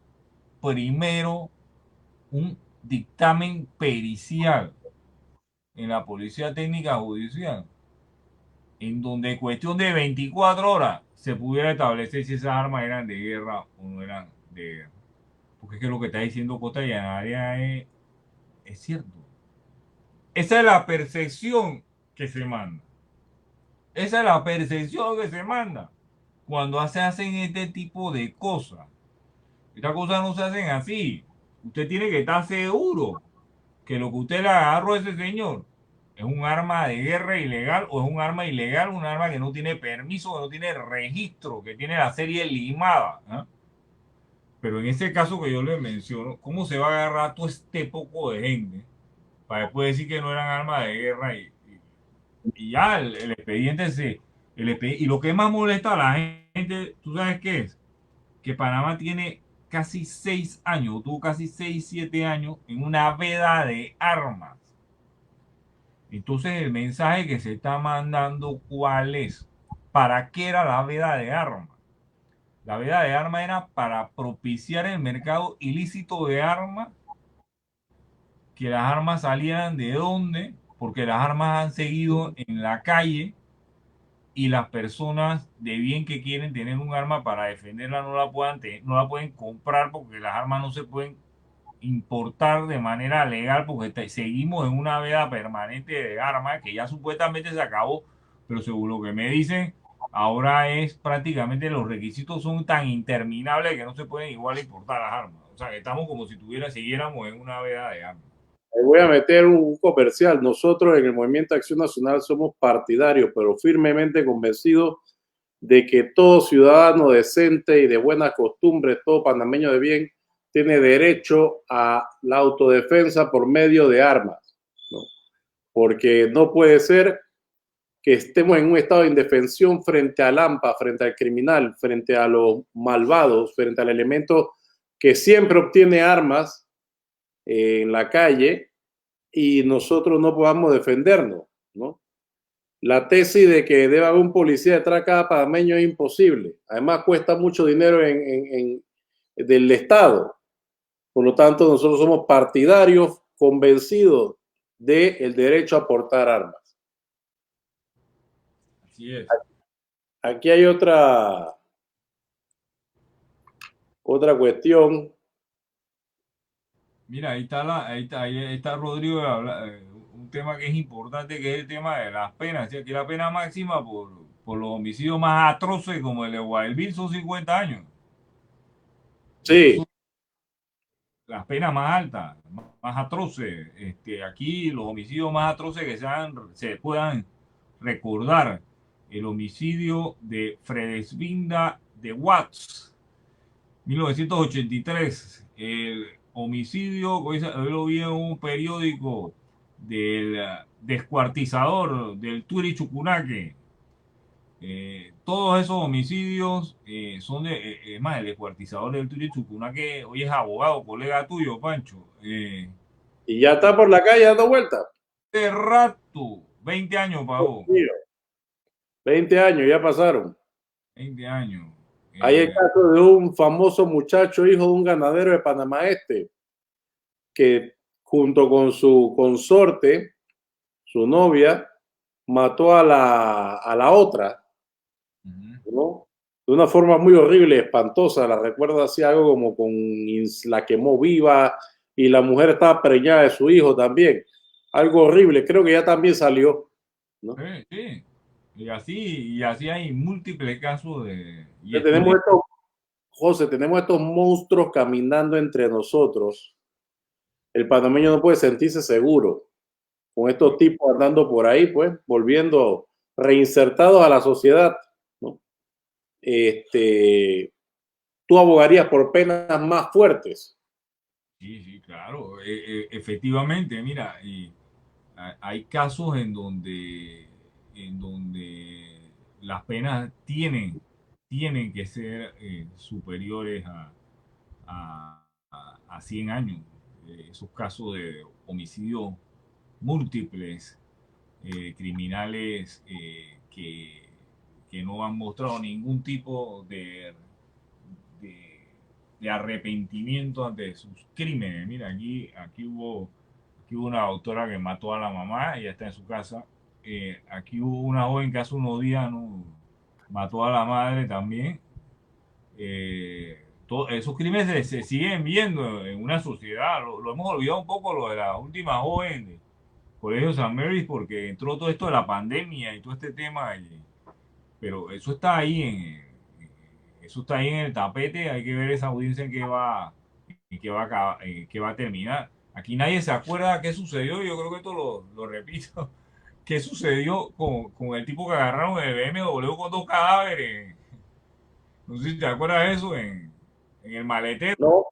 primero un dictamen pericial en la Policía Técnica Judicial, en donde en cuestión de 24 horas se pudiera establecer si esas armas eran de guerra o no eran de guerra. Porque es que lo que está diciendo Costa Llanaria es cierto. Esa es la percepción que se manda. Esa es la percepción que se manda cuando se hacen este tipo de cosas. Estas cosas no se hacen así. Usted tiene que estar seguro que lo que usted le agarró a ese señor es un arma de guerra ilegal o es un arma ilegal, un arma que no tiene permiso, que no tiene registro, que tiene la serie limada. ¿Eh? Pero en ese caso que yo le menciono, ¿cómo se va a agarrar todo este poco de gente para después decir que no eran armas de guerra? y ya el expediente y lo que más molesta a la gente, ¿tú sabes qué es? Que Panamá tiene casi 6 años, tuvo casi 6, 7 años en una veda de armas. Entonces el mensaje que se está mandando, ¿cuál es? ¿Para qué era la veda de armas? La veda de armas era para propiciar el mercado ilícito de armas, que las armas salieran de dónde, porque las armas han seguido en la calle y las personas de bien que quieren tener un arma para defenderla no la pueden comprar porque las armas no se pueden importar de manera legal porque seguimos en una veda permanente de armas que ya supuestamente se acabó, pero según lo que me dicen, ahora es prácticamente los requisitos son tan interminables que no se pueden igual importar las armas. O sea, que estamos como si siguiéramos en una veda de armas. Voy a meter un comercial. Nosotros en el Movimiento de Acción Nacional somos partidarios, pero firmemente convencidos de que todo ciudadano decente y de buenas costumbres, todo panameño de bien, tiene derecho a la autodefensa por medio de armas, ¿no? Porque no puede ser que estemos en un estado de indefensión frente al AMPA, frente al criminal, frente a los malvados, frente al elemento que siempre obtiene armas en la calle y nosotros no podamos defendernos, ¿no? La tesis de que debe haber un policía detrás de cada panameño es imposible. Además, cuesta mucho dinero del Estado. Por lo tanto, nosotros somos partidarios convencidos del derecho a portar armas. Así es. Aquí hay otra cuestión. Mira, ahí está Rodrigo, un tema que es importante, que es el tema de las penas. ¿Sí? Aquí la pena máxima por los homicidios más atroces como el de Guayaquil son 50 años. Esas Sí, son las penas más altas, más atroces. Aquí los homicidios más atroces que se puedan recordar. El homicidio de Fredesvinda de Watts, 1983, el homicidio, hoy lo vi en un periódico del descuartizador del Turi Chucunaque. Todos esos homicidios son es más, el descuartizador del Turi Chucunaque hoy es abogado, colega tuyo, Pancho. y ya está por la calle dando vueltas. De rato, 20 años pagó, 20 años ya pasaron. 20 años. Hay el Eh, caso de un famoso muchacho, hijo de un ganadero de Panamá Este, que junto con su consorte, su novia, mató a la otra, ¿no? De una forma muy horrible, espantosa. La recuerdo así algo como la quemó viva y la mujer estaba preñada de su hijo también. Algo horrible. Creo que ya también salió, ¿no? sí. Y así hay múltiples casos y Entonces, tenemos estudios. estos, José, tenemos estos monstruos caminando entre nosotros. El panameño no puede sentirse seguro con estos tipos andando por ahí, pues, volviendo reinsertados a la sociedad, ¿no? Este, Tú abogarías por penas más fuertes. Sí, sí, claro. Efectivamente, mira, hay casos en donde las penas tienen que ser superiores a 100 años. Esos casos de homicidios múltiples, criminales que no han mostrado ningún tipo de, de arrepentimiento ante sus crímenes. Mira, aquí hubo una doctora que mató a la mamá, ella está en su casa. Aquí hubo una joven que hace unos días, ¿no?, mató a la madre también. Esos crímenes se siguen viendo en una sociedad. Lo hemos olvidado un poco lo de la última joven de Colegio San Mary porque entró todo esto de la pandemia y todo este tema. Pero eso está ahí en el tapete. Hay que ver esa audiencia en qué va a terminar. Aquí nadie se acuerda qué sucedió. Yo creo que esto lo repito. ¿Qué sucedió con el tipo que agarraron en el BMW con dos cadáveres? No sé si te acuerdas de eso en el maletero. No,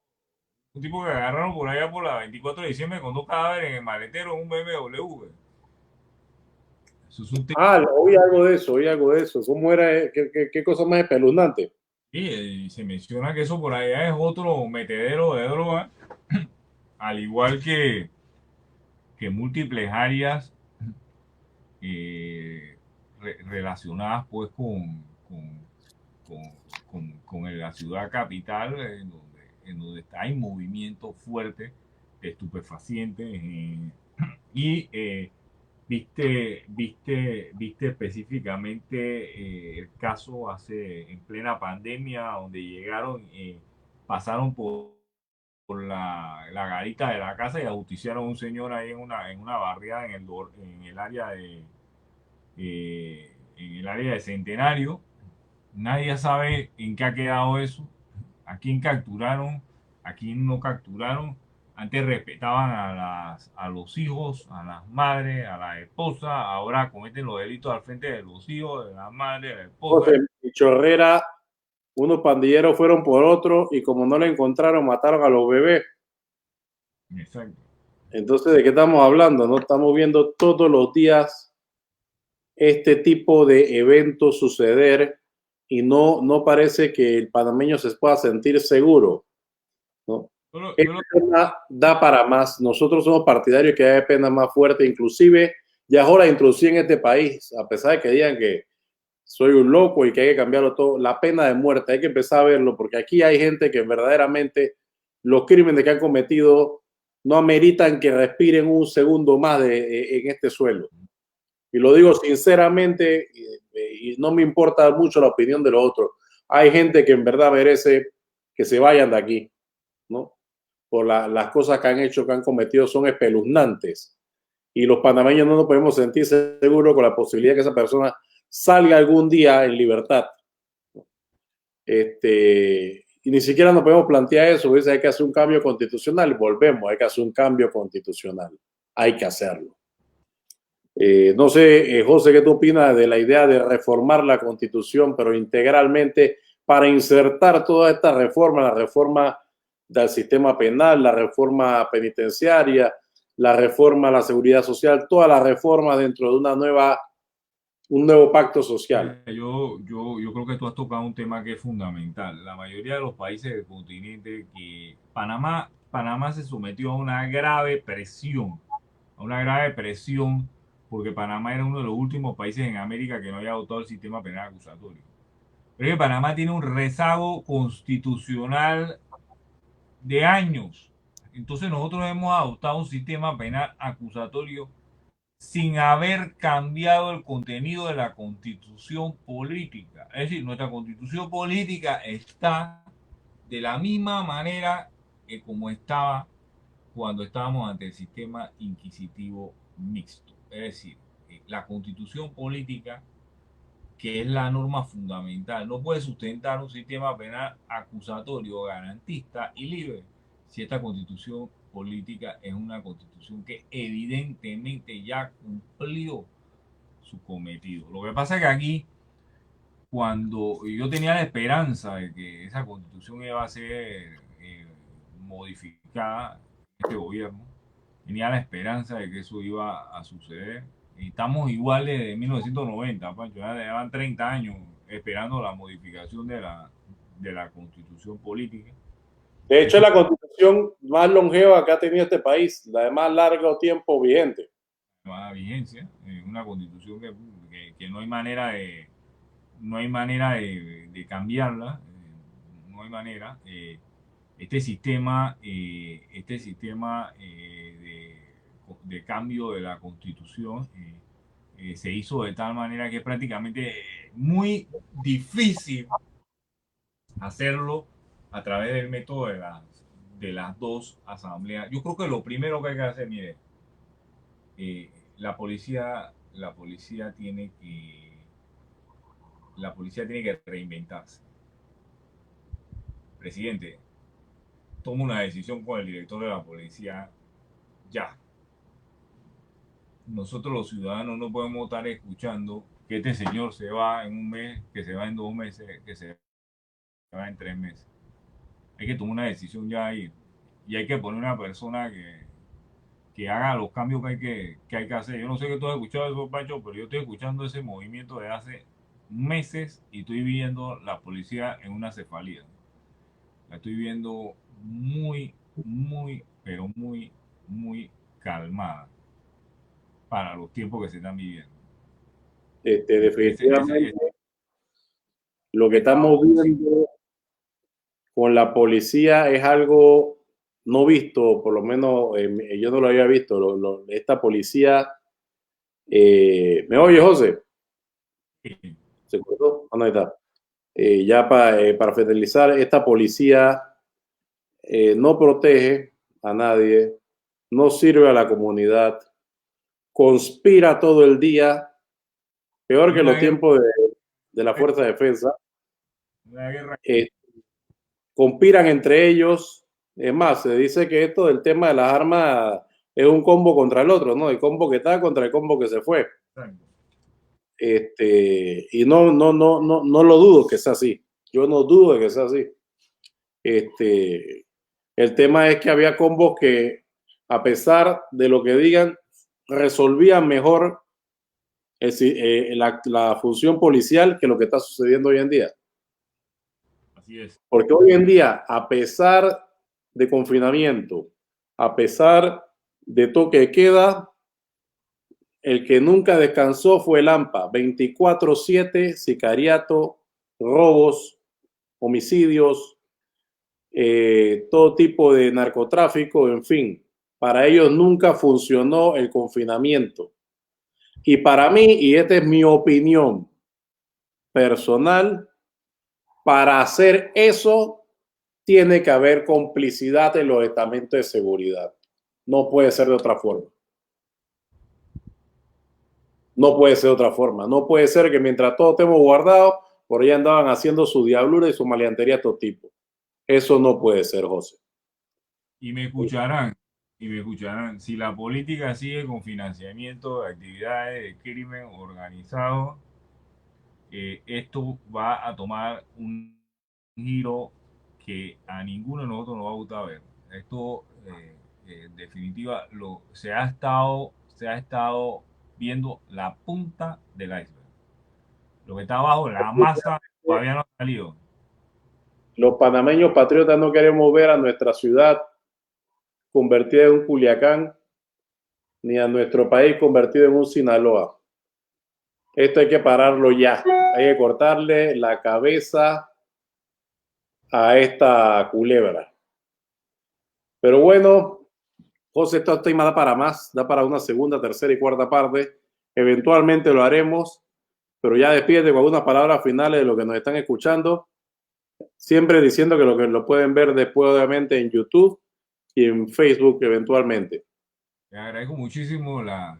Un tipo que agarraron por allá por la 24 de diciembre con dos cadáveres en el maletero en un BMW. Eso es un tema. Ah, oí algo de eso, oí algo de eso. ¿Cómo era? ¿Qué cosa más espeluznante? Y se menciona que eso por allá es otro metedero de droga, al igual que múltiples áreas eh, relacionadas pues con, con la ciudad capital, en donde está en movimiento fuerte de estupefacientes. Y viste específicamente el caso hace en plena pandemia, donde llegaron, pasaron por la garita de la casa y ajusticiaron a un señor ahí en una barriada en el área en el área de Centenario. Nadie sabe en qué ha quedado eso, a quién capturaron, a quién no capturaron. Antes respetaban a los hijos, a las madres, a la esposa, ahora cometen los delitos al frente de los hijos, de la madre, de la José, esposa. en Chorrera, unos pandilleros fueron por otro y como no le encontraron, mataron a los bebés. Exacto. Entonces, ¿de qué estamos hablando? No estamos viendo todos los días este tipo de eventos suceder y no parece que el panameño se pueda sentir seguro, ¿no? Yo lo, yo Este lo- tema da para más. Nosotros somos partidarios que haya pena más fuerte, inclusive ya es hora de introducir en este país, a pesar de que digan que soy un loco y que hay que cambiarlo todo, la pena de muerte, hay que empezar a verlo, porque aquí hay gente que verdaderamente los crímenes que han cometido no ameritan que respiren un segundo más en este suelo. Y lo digo sinceramente, y no me importa mucho la opinión de los otros. Hay gente que en verdad merece que se vayan de aquí, ¿no? Por las cosas que han hecho, que han cometido, son espeluznantes. Y los panameños no nos podemos sentir seguros con la posibilidad de que esa persona salga algún día en libertad. Y ni siquiera nos podemos plantear eso, ¿ves? Hay que hacer un cambio constitucional, volvemos, hay que hacer un cambio constitucional, hay que hacerlo. No sé, José, ¿qué tú opinas de la idea de reformar la constitución, pero integralmente para insertar toda esta reforma, la reforma del sistema penal, la reforma penitenciaria, la reforma a la seguridad social, toda la reforma dentro de un nuevo pacto social? yo creo que tú has tocado un tema que es fundamental. La mayoría de los países del continente, que Panamá se sometió a una grave presión, porque Panamá era uno de los últimos países en América que no había adoptado el sistema penal acusatorio. Pero es que Panamá tiene un rezago constitucional de años. Entonces nosotros hemos adoptado un sistema penal acusatorio sin haber cambiado el contenido de la constitución política. Es decir, nuestra constitución política está de la misma manera que como estaba cuando estábamos ante el sistema inquisitivo mixto. Es decir, la constitución política, que es la norma fundamental, no puede sustentar un sistema penal acusatorio, garantista y libre si esta constitución política es una constitución que evidentemente ya cumplió su cometido. Lo que pasa es que aquí, cuando yo tenía la esperanza de que esa constitución iba a ser modificada en este gobierno, tenía la esperanza de que eso iba a suceder. Y estamos iguales de 1990, Pancho, ya llevan 30 años esperando la modificación de la constitución política. De hecho, es Eso la constitución más longeva que ha tenido este país, la de más largo tiempo vigente. va a vigencia, una constitución que no hay manera no hay manera de cambiarla, no hay manera. Este sistema de cambio de la constitución se hizo de tal manera que es prácticamente muy difícil hacerlo a través del método de las dos asambleas. Yo creo que lo primero que hay que hacer, mire, la policía la policía tiene que reinventarse. Presidente, toma una decisión con el director de la policía ya. Nosotros los ciudadanos no podemos estar escuchando que este señor se va en un mes, que se va en 2 meses, que se va en 3 meses. Hay que tomar una decisión ya ahí. Y hay que poner una persona que haga los cambios que hay que hacer. Yo no sé qué tú has escuchado eso, Pancho, pero yo estoy escuchando ese movimiento de hace meses y estoy viendo la policía en una cefalía. La estoy viendo muy, muy, pero muy, muy calmada para los tiempos que se están viviendo. Definitivamente lo que Estado estamos viendo con la policía es algo no visto, por lo menos yo no lo había visto. Esta policía, ¿me oye, José? ¿Se cortó? Ah, no, ahí está. Ya para finalizar, esta policía no protege a nadie, no sirve a la comunidad, conspira todo el día, peor que una los guerra, tiempos de la Fuerza de Defensa. una guerra. Eh, Conspiran entre ellos. Es más, se dice que esto del tema de las armas es un combo contra el otro, ¿no? El combo que está contra el combo que se fue. Y no lo dudo que sea así. Yo no dudo de que sea así. El tema es que había combos que, a pesar de lo que digan, resolvían mejor la función policial que lo que está sucediendo hoy en día. Así es. Porque hoy en día, a pesar de confinamiento, a pesar de toque de queda, el que nunca descansó fue el AMPA. 24/7, sicariato, robos, homicidios, todo tipo de narcotráfico, en fin. Para ellos nunca funcionó el confinamiento. Y para mí, y esta es mi opinión personal, para hacer eso tiene que haber complicidad en los estamentos de seguridad. No puede ser de otra forma. No puede ser de otra forma. No puede ser que mientras todos estemos guardados, por ahí andaban haciendo su diablura y su maleantería a todo tipo. Eso no puede ser, José. Y me escucharán, y me escucharán. Si la política sigue con financiamiento de actividades de crimen organizado, esto va a tomar un giro que a ninguno de nosotros nos va a gustar ver. Esto, en definitiva, se ha estado viendo la punta del iceberg. Lo que está abajo, la masa, todavía no ha salido. Los panameños patriotas no queremos ver a nuestra ciudad convertida en un Culiacán, ni a nuestro país convertido en un Sinaloa. Esto hay que pararlo ya. Hay que cortarle la cabeza a esta culebra. Pero bueno, José, este tema da para más, da para una segunda, tercera y cuarta parte. Eventualmente lo haremos, pero ya despídete con algunas palabras finales de lo que nos están escuchando. Siempre diciendo que lo pueden ver después, obviamente, en YouTube y en Facebook eventualmente. Te agradezco muchísimo la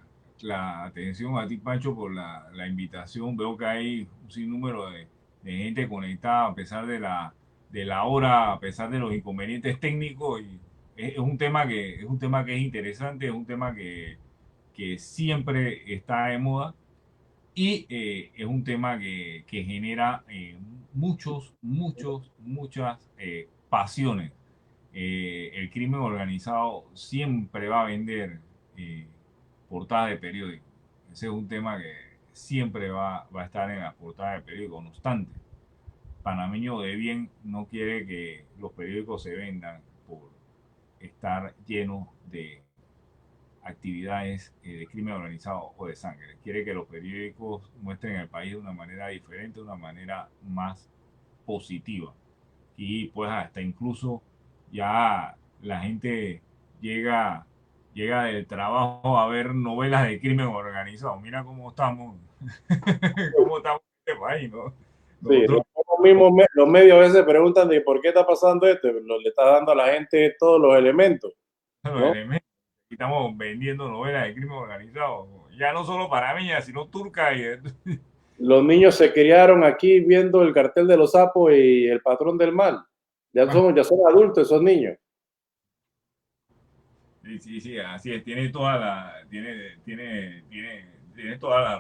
atención a ti, Pancho, por la invitación. Veo que hay un sinnúmero de gente conectada a pesar de la hora, a pesar de los inconvenientes técnicos. Y es un tema es un tema que es interesante, es un tema que siempre está de moda y es un tema que genera muchas pasiones. El crimen organizado siempre va a vender eh, portadas de periódico. Ese es un tema que siempre va a estar en las portadas de periódico constante. Panameño de bien no quiere que los periódicos se vendan por estar llenos de actividades de crimen organizado o de sangre. Quiere que los periódicos muestren el país de una manera diferente, de una manera más positiva. Y pues hasta incluso ya la gente llega, llega del trabajo a ver novelas de crimen organizado. Mira cómo estamos, cómo estamos en este país, ¿no? Sí, Nosotros los medios a veces preguntan de por qué está pasando esto. Le está dando a la gente todos los elementos, los ¿no? elementos, estamos vendiendo novelas de crimen organizado, ya no solo para mí, sino turca y Los niños se criaron aquí viendo el cartel de los sapos y el patrón del mal. Ya son adultos esos niños. sí, sí, sí, así es, tiene toda la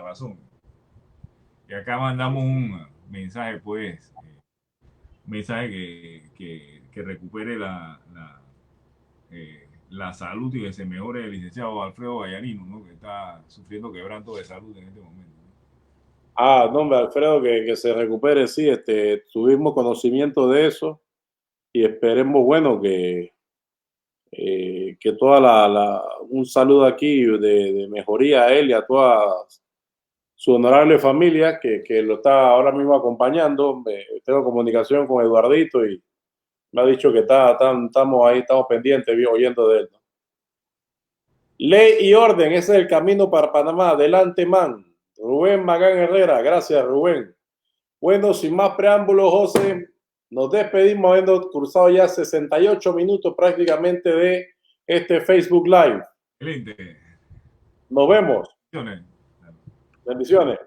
razón. Y acá mandamos un mensaje, pues, un mensaje que recupere la salud y que se mejore el licenciado Alfredo Vallarino, ¿no? Que está sufriendo quebranto de salud en este momento. Ah, no, hombre, Alfredo, que se recupere, sí, tuvimos conocimiento de eso y esperemos, bueno, que toda un saludo aquí de mejoría a él y a toda su honorable familia que lo está ahora mismo acompañando. Tengo comunicación con Eduardito y me ha dicho que estamos ahí, estamos pendientes, oyendo de él, ¿no? Ley y orden, ese es el camino para Panamá. Adelante, man. Rubén Magán Herrera, gracias, Rubén. Bueno, sin más preámbulos, José, nos despedimos habiendo cruzado ya 68 minutos prácticamente de este Facebook Live. Excelente. Nos vemos. Bendiciones.